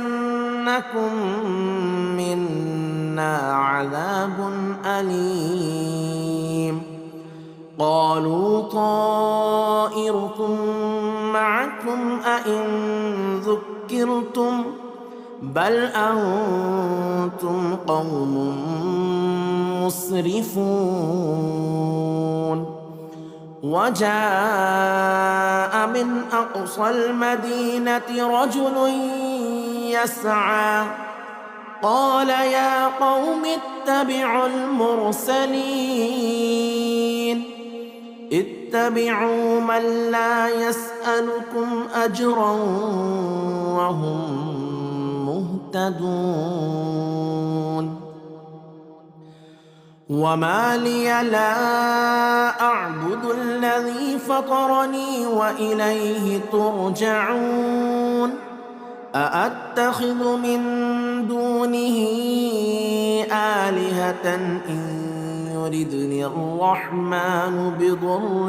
منا عذاب أليم. قالوا طائركم معكم أئن ذكرتم بل أنتم قوم مسرفون. وجاء من أقصى المدينة رجل يسعى قال يا قوم اتبعوا المرسلين اتبعوا من لا يسألكم أجرا وهم مهتدون. وما لي لا أعبد الذي فطرني وإليه ترجعون. أأتخذ من دونه آلهة إن يردني الرحمن بضر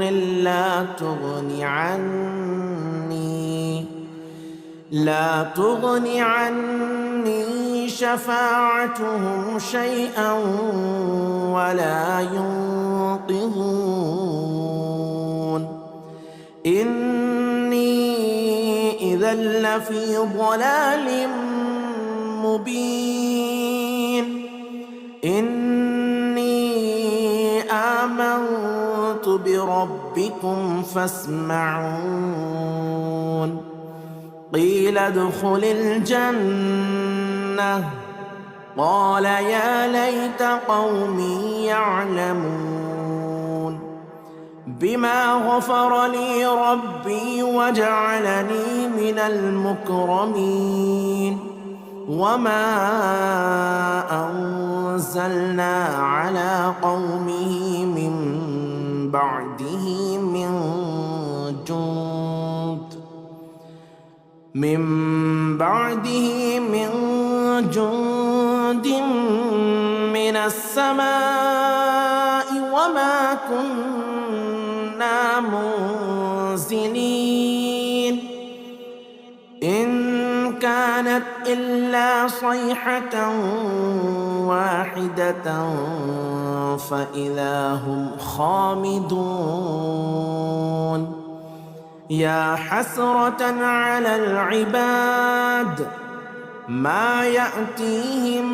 لا تغني عني شفاعتهم شيئا ولا ينقذون. إني إذا لفي ضلال مبين. إني آمنت بربكم فاسمعون. قيل ادخل الجنة قال يا ليت قومي يعلمون بما غفر لي ربي وجعلني من المكرمين. وما أنزلنا على قومه من بعده من جند من السماء وما كنا منزلين. إن كانت إلا صيحة واحدة فإذا هم خامدون. يا حسرة على العباد ما يأتيهم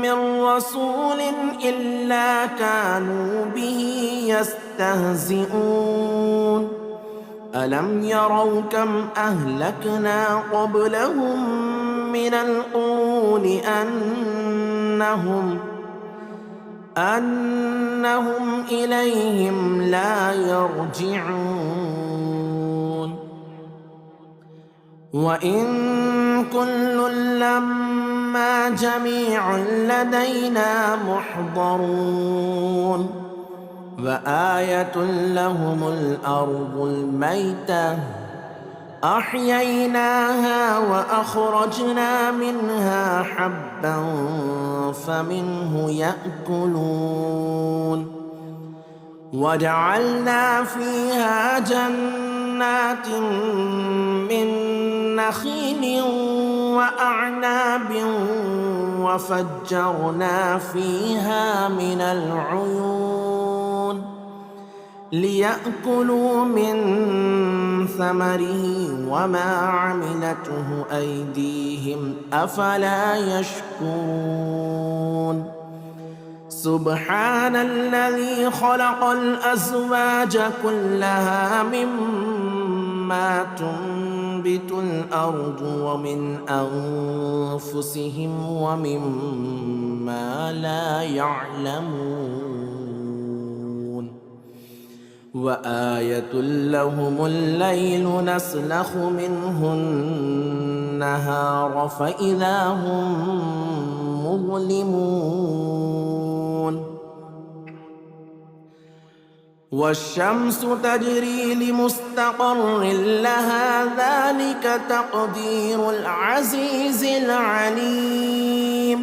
من رسول إلا كانوا به يستهزئون. ألم يروا كم أهلكنا قبلهم من القرون أنهم إليهم لا يرجعون. وإن كل لما جميع لدينا محضرون. وآية لهم الأرض الميتة أحييناها وأخرجنا منها حبا فمنه يأكلون. وجعلنا فيها جنات من نخيل وأعناب وفجرنا فيها من العيون ليأكلوا من ثمره وما عملته أيديهم أفلا يشكرون. سبحان الذي خلق الأزواج كلها مما تنبت الأرض ومن أنفسهم ومما لا يعلمون. وآية لهم الليل نسلخ منه النهار فإذا هم مظلمون. والشمس تجري لمستقر لها ذلك تقدير العزيز العليم.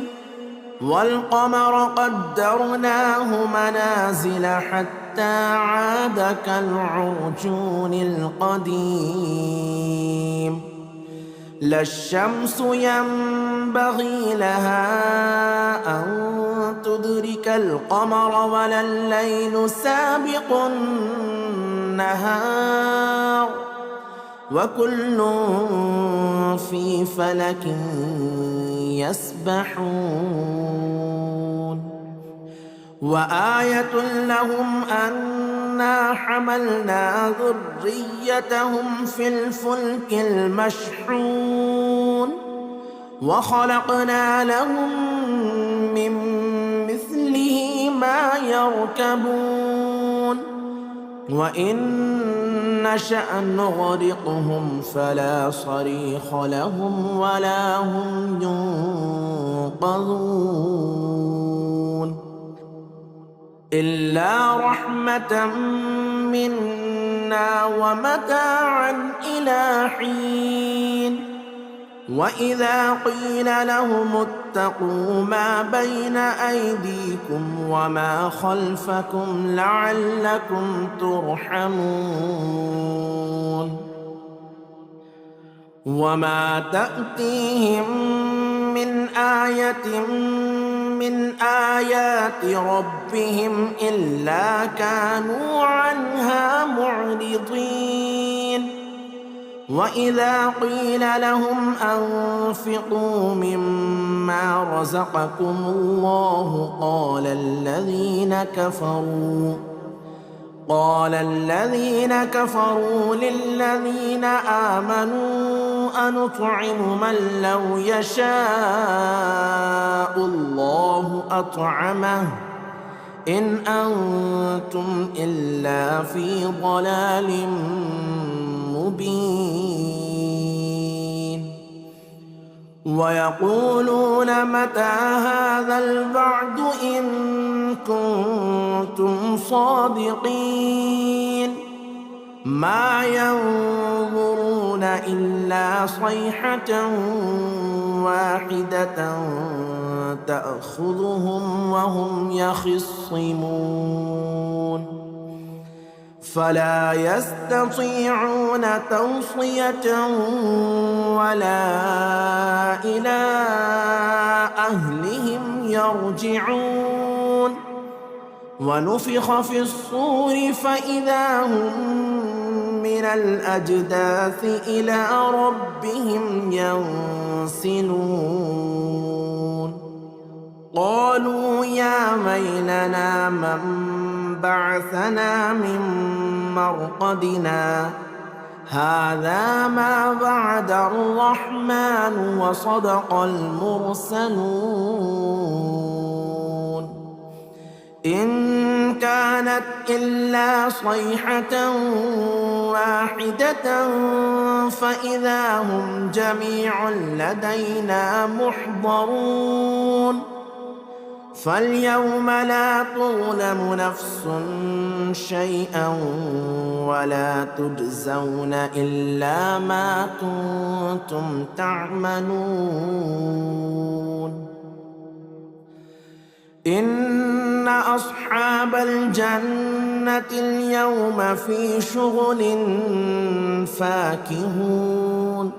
والقمر قدرناه منازل حتى عاد كالعرجون القديم لا الشمس ينبغي لها أن تدرك القمر ولا الليل سابق النهار وكل في فلك يسبحون وآية لهم أنا حملنا ذريتهم في الفلك المشحون وخلقنا لهم من مثله ما يركبون وإن نشأ نغرقهم فلا صريخ لهم ولا هم ينقذون إلا رحمة منا ومتاعا إلى حين وإذا قيل لهم اتقوا ما بين أيديكم وما خلفكم لعلكم ترحمون وما تأتيهم من آية من آيات ربهم إلا كانوا عنها معرضين وإذا قيل لهم أنفقوا مما رزقكم الله قال الذين كفروا للذين آمنوا أنطعم من لو يشاء الله أطعمه إن أنتم إلا في ضلال مبين ويقولون متى هذا الوعد إن كنتم صادقين ما ينظرون إلا صيحة واحدة تأخذهم وهم يخصمون فلا يستطيعون توصية ولا إلى أهلهم يرجعون ونفخ في الصور فإذا هم من الأجداث إلى ربهم ينسلون قالوا يا ويلنا من بعثنا من مرقدنا هذا ما وعد الرحمن وصدق المرسلون إن كانت إلا صيحة واحدة فإذا هم جميع لدينا محضرون فاليوم لا تظلم نفس شيئا ولا تجزون إلا ما كنتم تعملون إن أصحاب الجنة اليوم في شغل فاكهون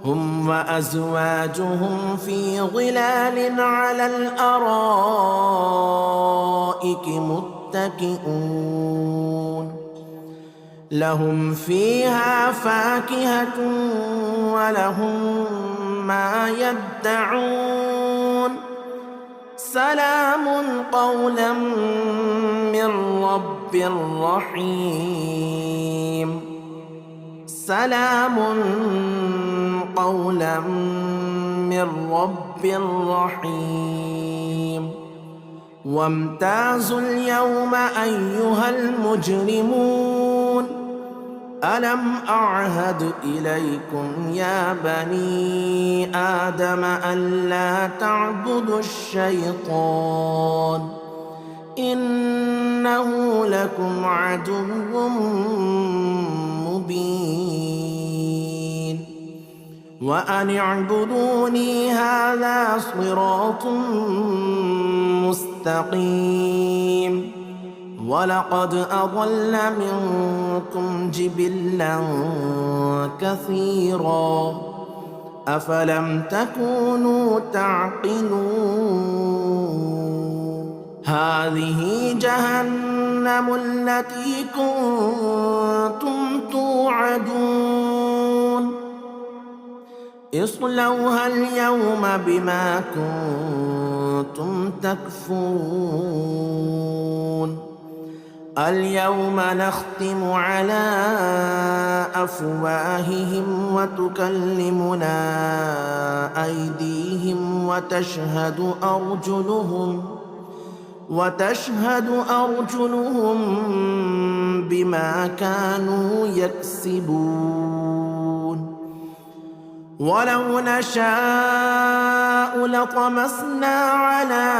هم وأزواجهم في ظلال على الأرائك متكئون لهم فيها فاكهة ولهم ما يدعون سلام قولا من رب رحيم سلام قولا من رب رحيم وامتازوا اليوم أيها المجرمون ألم أعهد إليكم يا بني آدم ألا تعبدوا الشيطان إنه لكم عدو مبين وأن اعبدوني هذا صراط مستقيم ولقد أضل منكم جبلا كثيرا أفلم تكونوا تعقلون هذه جهنم التي كنتم توعدون اصلوها اليوم بما كنتم تكفرون اليوم نختم على أفواههم وتكلمنا أيديهم وتشهد أرجلهم بما كانوا يكسبون ولو نشاء لطمسنا على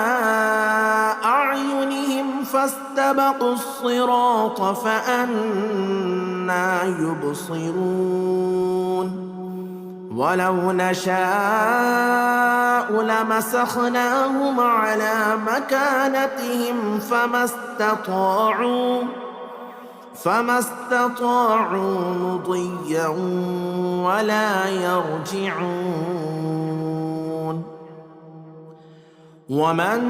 أعينهم فاستبقوا الصراط فأنى يبصرون ولو نشاء لمسخناهم على مكانتهم فما استطاعوا مضيا ولا يرجعون ومن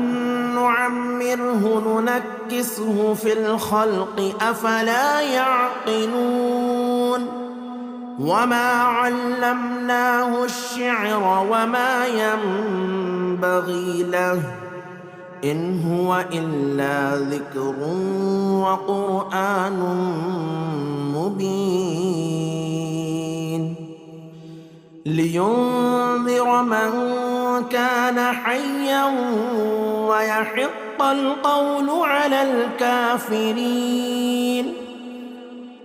نعمره ننكسه في الخلق أفلا يعقلون وما علمناه الشعر وما ينبغي له إن هو إلا ذكر وقرآن مبين لينذر من كان حيا ويحق القول على الكافرين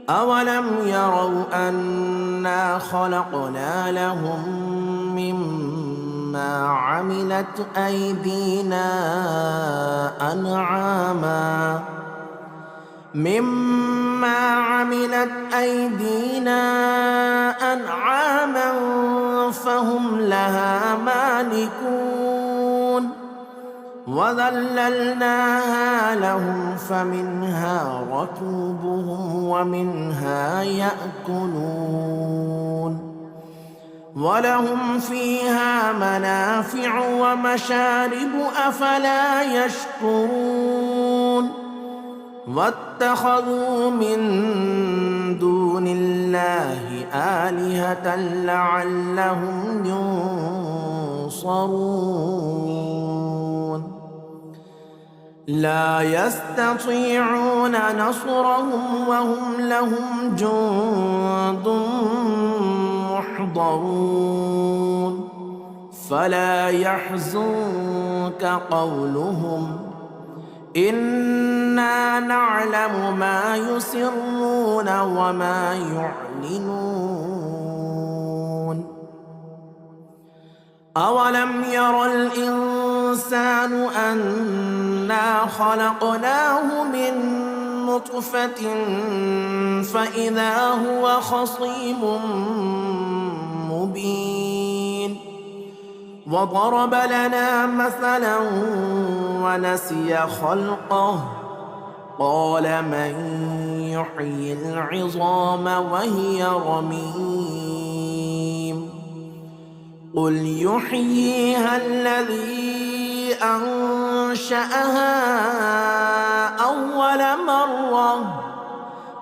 أولم يروا أنا خلقنا لهم مما عملت أيدينا أنعاما فهم لها مالكون وذللناها لهم فمنها ركوبهم ومنها يأكلون ولهم فيها منافع ومشارب أفلا يشكرون واتخذوا من دون الله آلهة لعلهم ينصرون لا يستطيعون نصرهم وهم لهم جند محضرون فلا يحزنك قولهم إنا نعلم ما يسرون وما يعلنون أولم ير الإنسان أنا خلقناه من نطفة فإذا هو خصيم مبين وضرب لنا مثلا ونسي خلقه قال من يحيي العظام وهي رميم قل يحييها الذي أنشأها أول مرة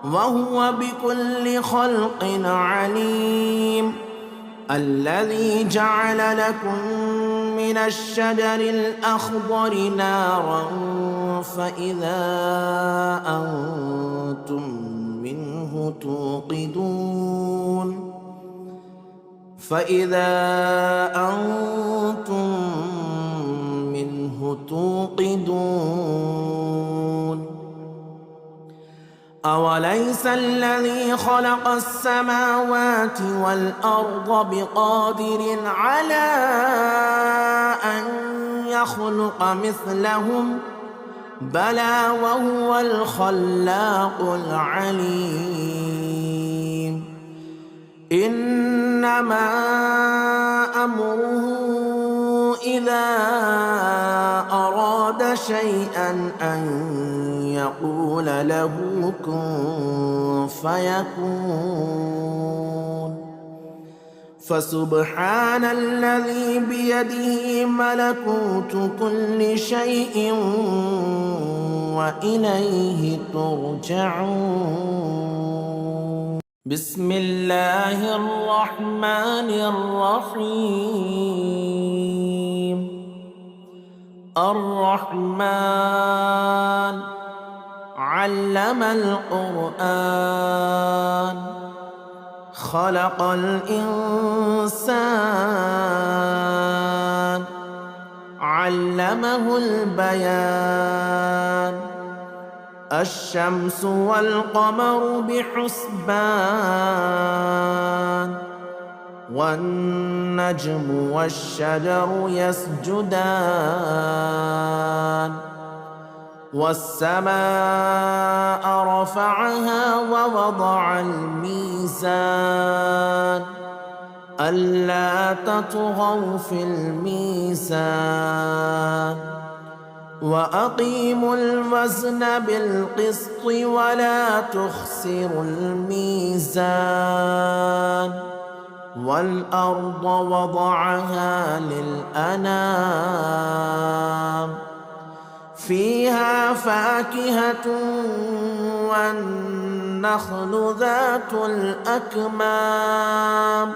وهو بكل خلق عليم الذي جعل لكم من الشجر الأخضر نارا فإذا أنتم منه توقدون أوليس الذي خلق السماوات والأرض بقادر على أن يخلق مثلهم بلى وهو الخلاق العليم إنما أمره إذا أراد شيئا أن يقول له كن فيكون. فسبحان الذي بيده ملكوت كل شيء وإليه ترجعون. بسم الله الرحمن الرحيم. الرحمن علم القرآن خلق الإنسان علمه البيان. الشمس والقمر بحسبان والنجم والشجر يسجدان. والسماء رفعها ووضع الميزان ألا تطغوا في الميزان وأقيموا الوزن بالقسط ولا تخسروا الميزان. والأرض وضعها للأنام فيها فاكهة والنخل ذات الأكمام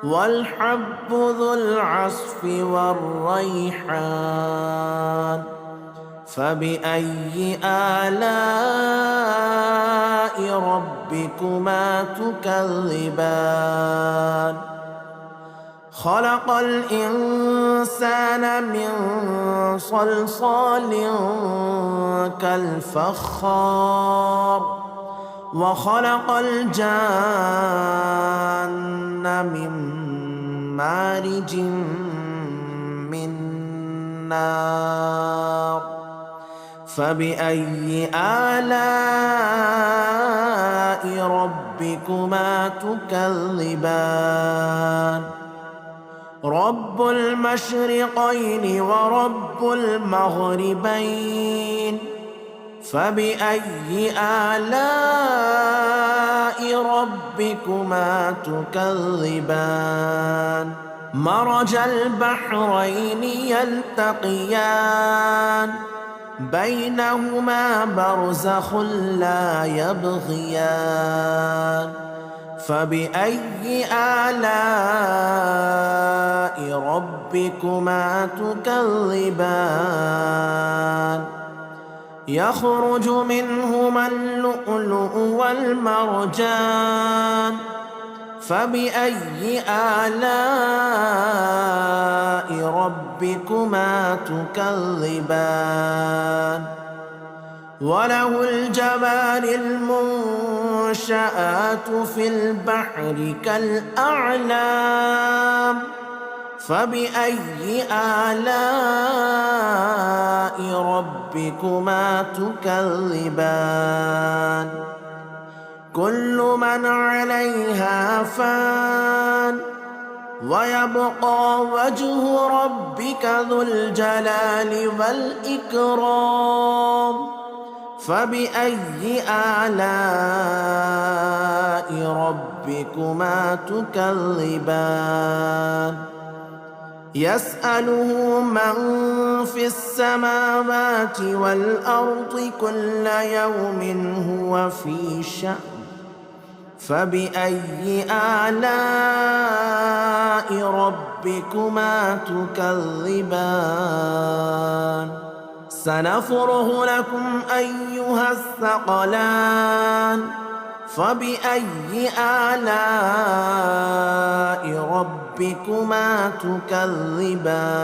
والحب ذو العصف والريحان. فبأي آلاء ربكما تكذبان. خلق الإنسان من صلصال كالفخار وخلق الجان من مارج من نار. فبأي آلاء ربكما تكذبان. رب المشرقين ورب المغربين. فبأي آلاء ربكما تكذبان. مرج البحرين يلتقيان بينهما برزخ لا يبغيان. فبأي آلاء ربكما تكذبان. يخرج منهما اللؤلؤ والمرجان. فبأي آلاء ربكما تكذبان. وله الجبال المنشآت في البحر كالأعلام. فبأي آلاء ربكما تكذبان. كل من عليها فان ويبقى وجه ربك ذو الجلال والإكرام. فبأي آلاء ربكما تكذبان. يسأله من في السماوات والأرض كل يوم هو في شأن. فبأي آلاء ربكما تكذبان. سنفرغ لكم أيها الثقلان. فبأي آلاء ربكما تكذبان.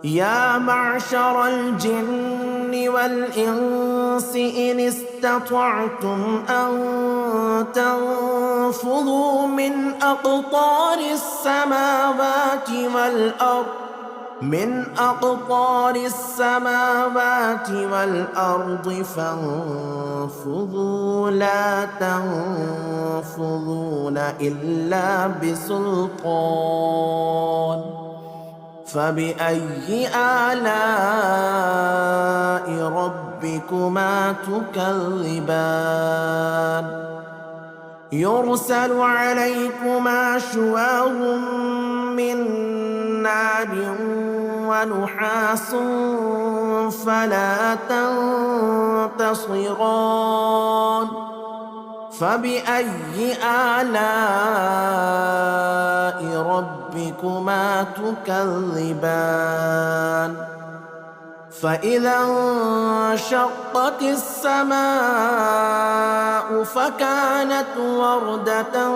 يا معشر الجن والإنس إن استطعتم أن تنفذوا من أقطار السماوات والأرض من أقطار السماوات والأرض فانفذوا لا تنفذون إلا بسلطان فبأي آلاء ربكما تكذبان يرسل عليكما شواظ من نار ونحاس فلا تنتصران فبأي آلاء ربكما تكذبان فإذا انشقت السماء فكانت وردة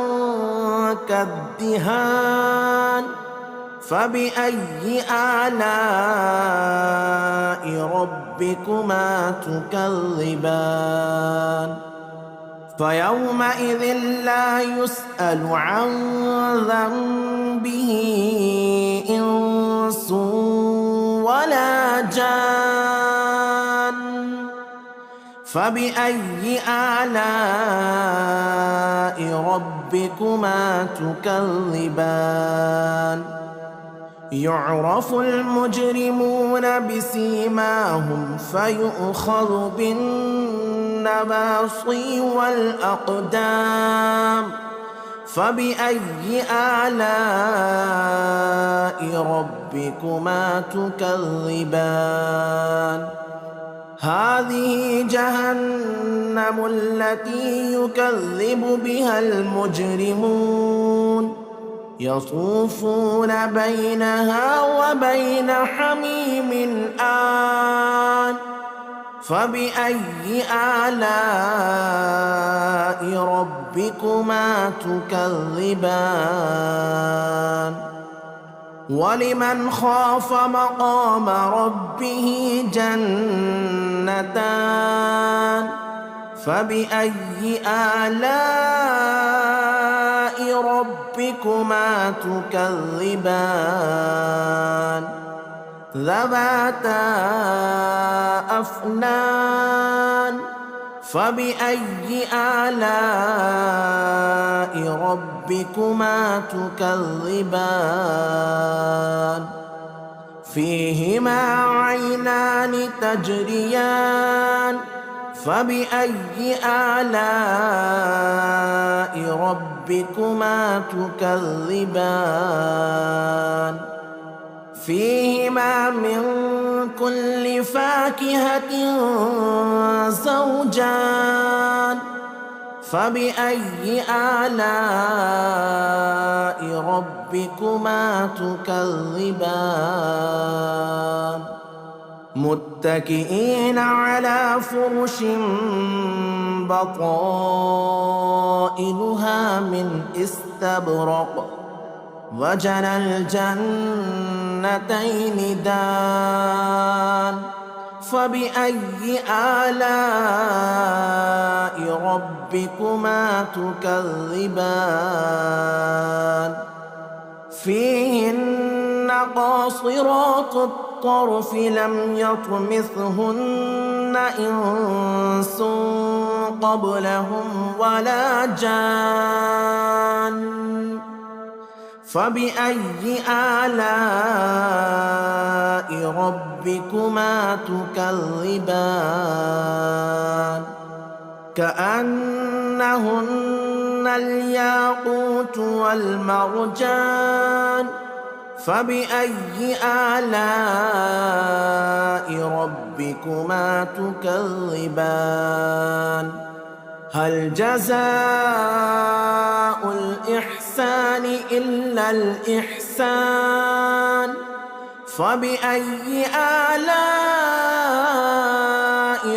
كالدهان فبأي آلاء ربكما تكذبان فيومئذ لا يسأل عن ذنبه إنس ولا جان فبأي آلاء ربكما تكذبان يعرف المجرمون بسيماهم فيؤخذ بالنواصي والأقدام فبأي آلاء ربكما تكذبان هذه جهنم التي يكذب بها المجرمون يطوفون بينها وبين حميم آن فبأي آلاء ربكما تكذبان ولمن خاف مقام ربه جنتان فبأي آلاء ربكما تكذبان ذواتا أفنان فبأي آلاء ربكما تكذبان فيهما عينان تجريان فبأي آلاء ربكما تكذبان فيهما من كل فاكهة زوجان فبأي آلاء ربكما تكذبان متكئين على فرش بطائنها من استبرق وجنى الجنتين دان فبأي آلاء ربكما تكذبان فيهن قاصرات الطرف لم يطمثهن إنس قبلهم ولا جان فبأي آلاء ربكما تكذبان كأنهن الياقوت والمرجان فبأي آلاء ربكما تكذبان هل جزاء الإحسان إلا الإحسان فبأي آلاء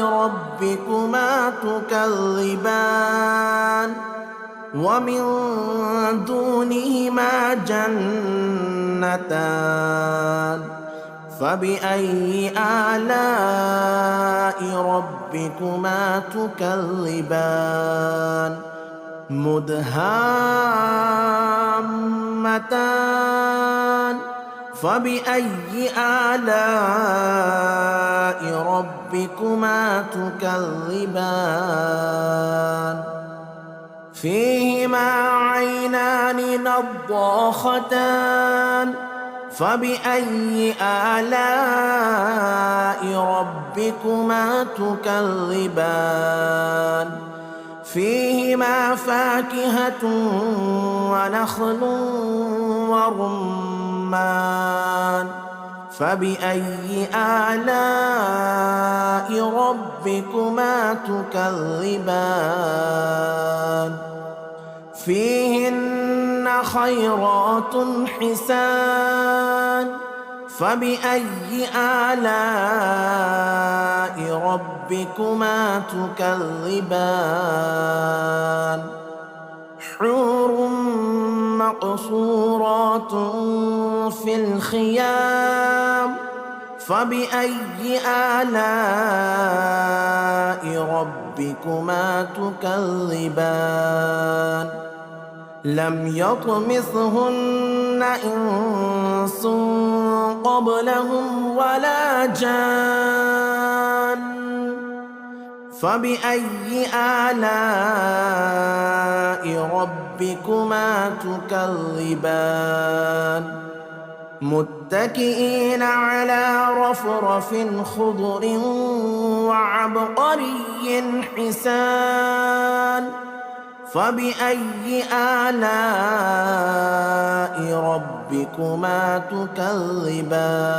ربكما تكذبان ومن دونهما جنتان فبأي آلاء ربكما تكذبان مدهامتان فبأي آلاء ربكما تكذبان فيهما عينان نضاختان فبأي آلاء ربكما تكذبان فيهما فاكهة ونخل ورمان فبأي آلاء ربكما تكذبان فيهن خيرات حسان فبأي آلاء ربكما تكذبان حور مقصورات في الخيام فبأي آلاء ربكما تكذبان لم يطمثهن إنس قبلهم ولا جان فبأي آلاء ربكما تكذبان متكئين على رفرف خضر وعبقري حسان فبأي آلاء ربكما تكذبان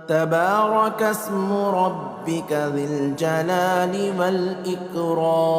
تبارك اسم ربك ذي الجلال والإكرام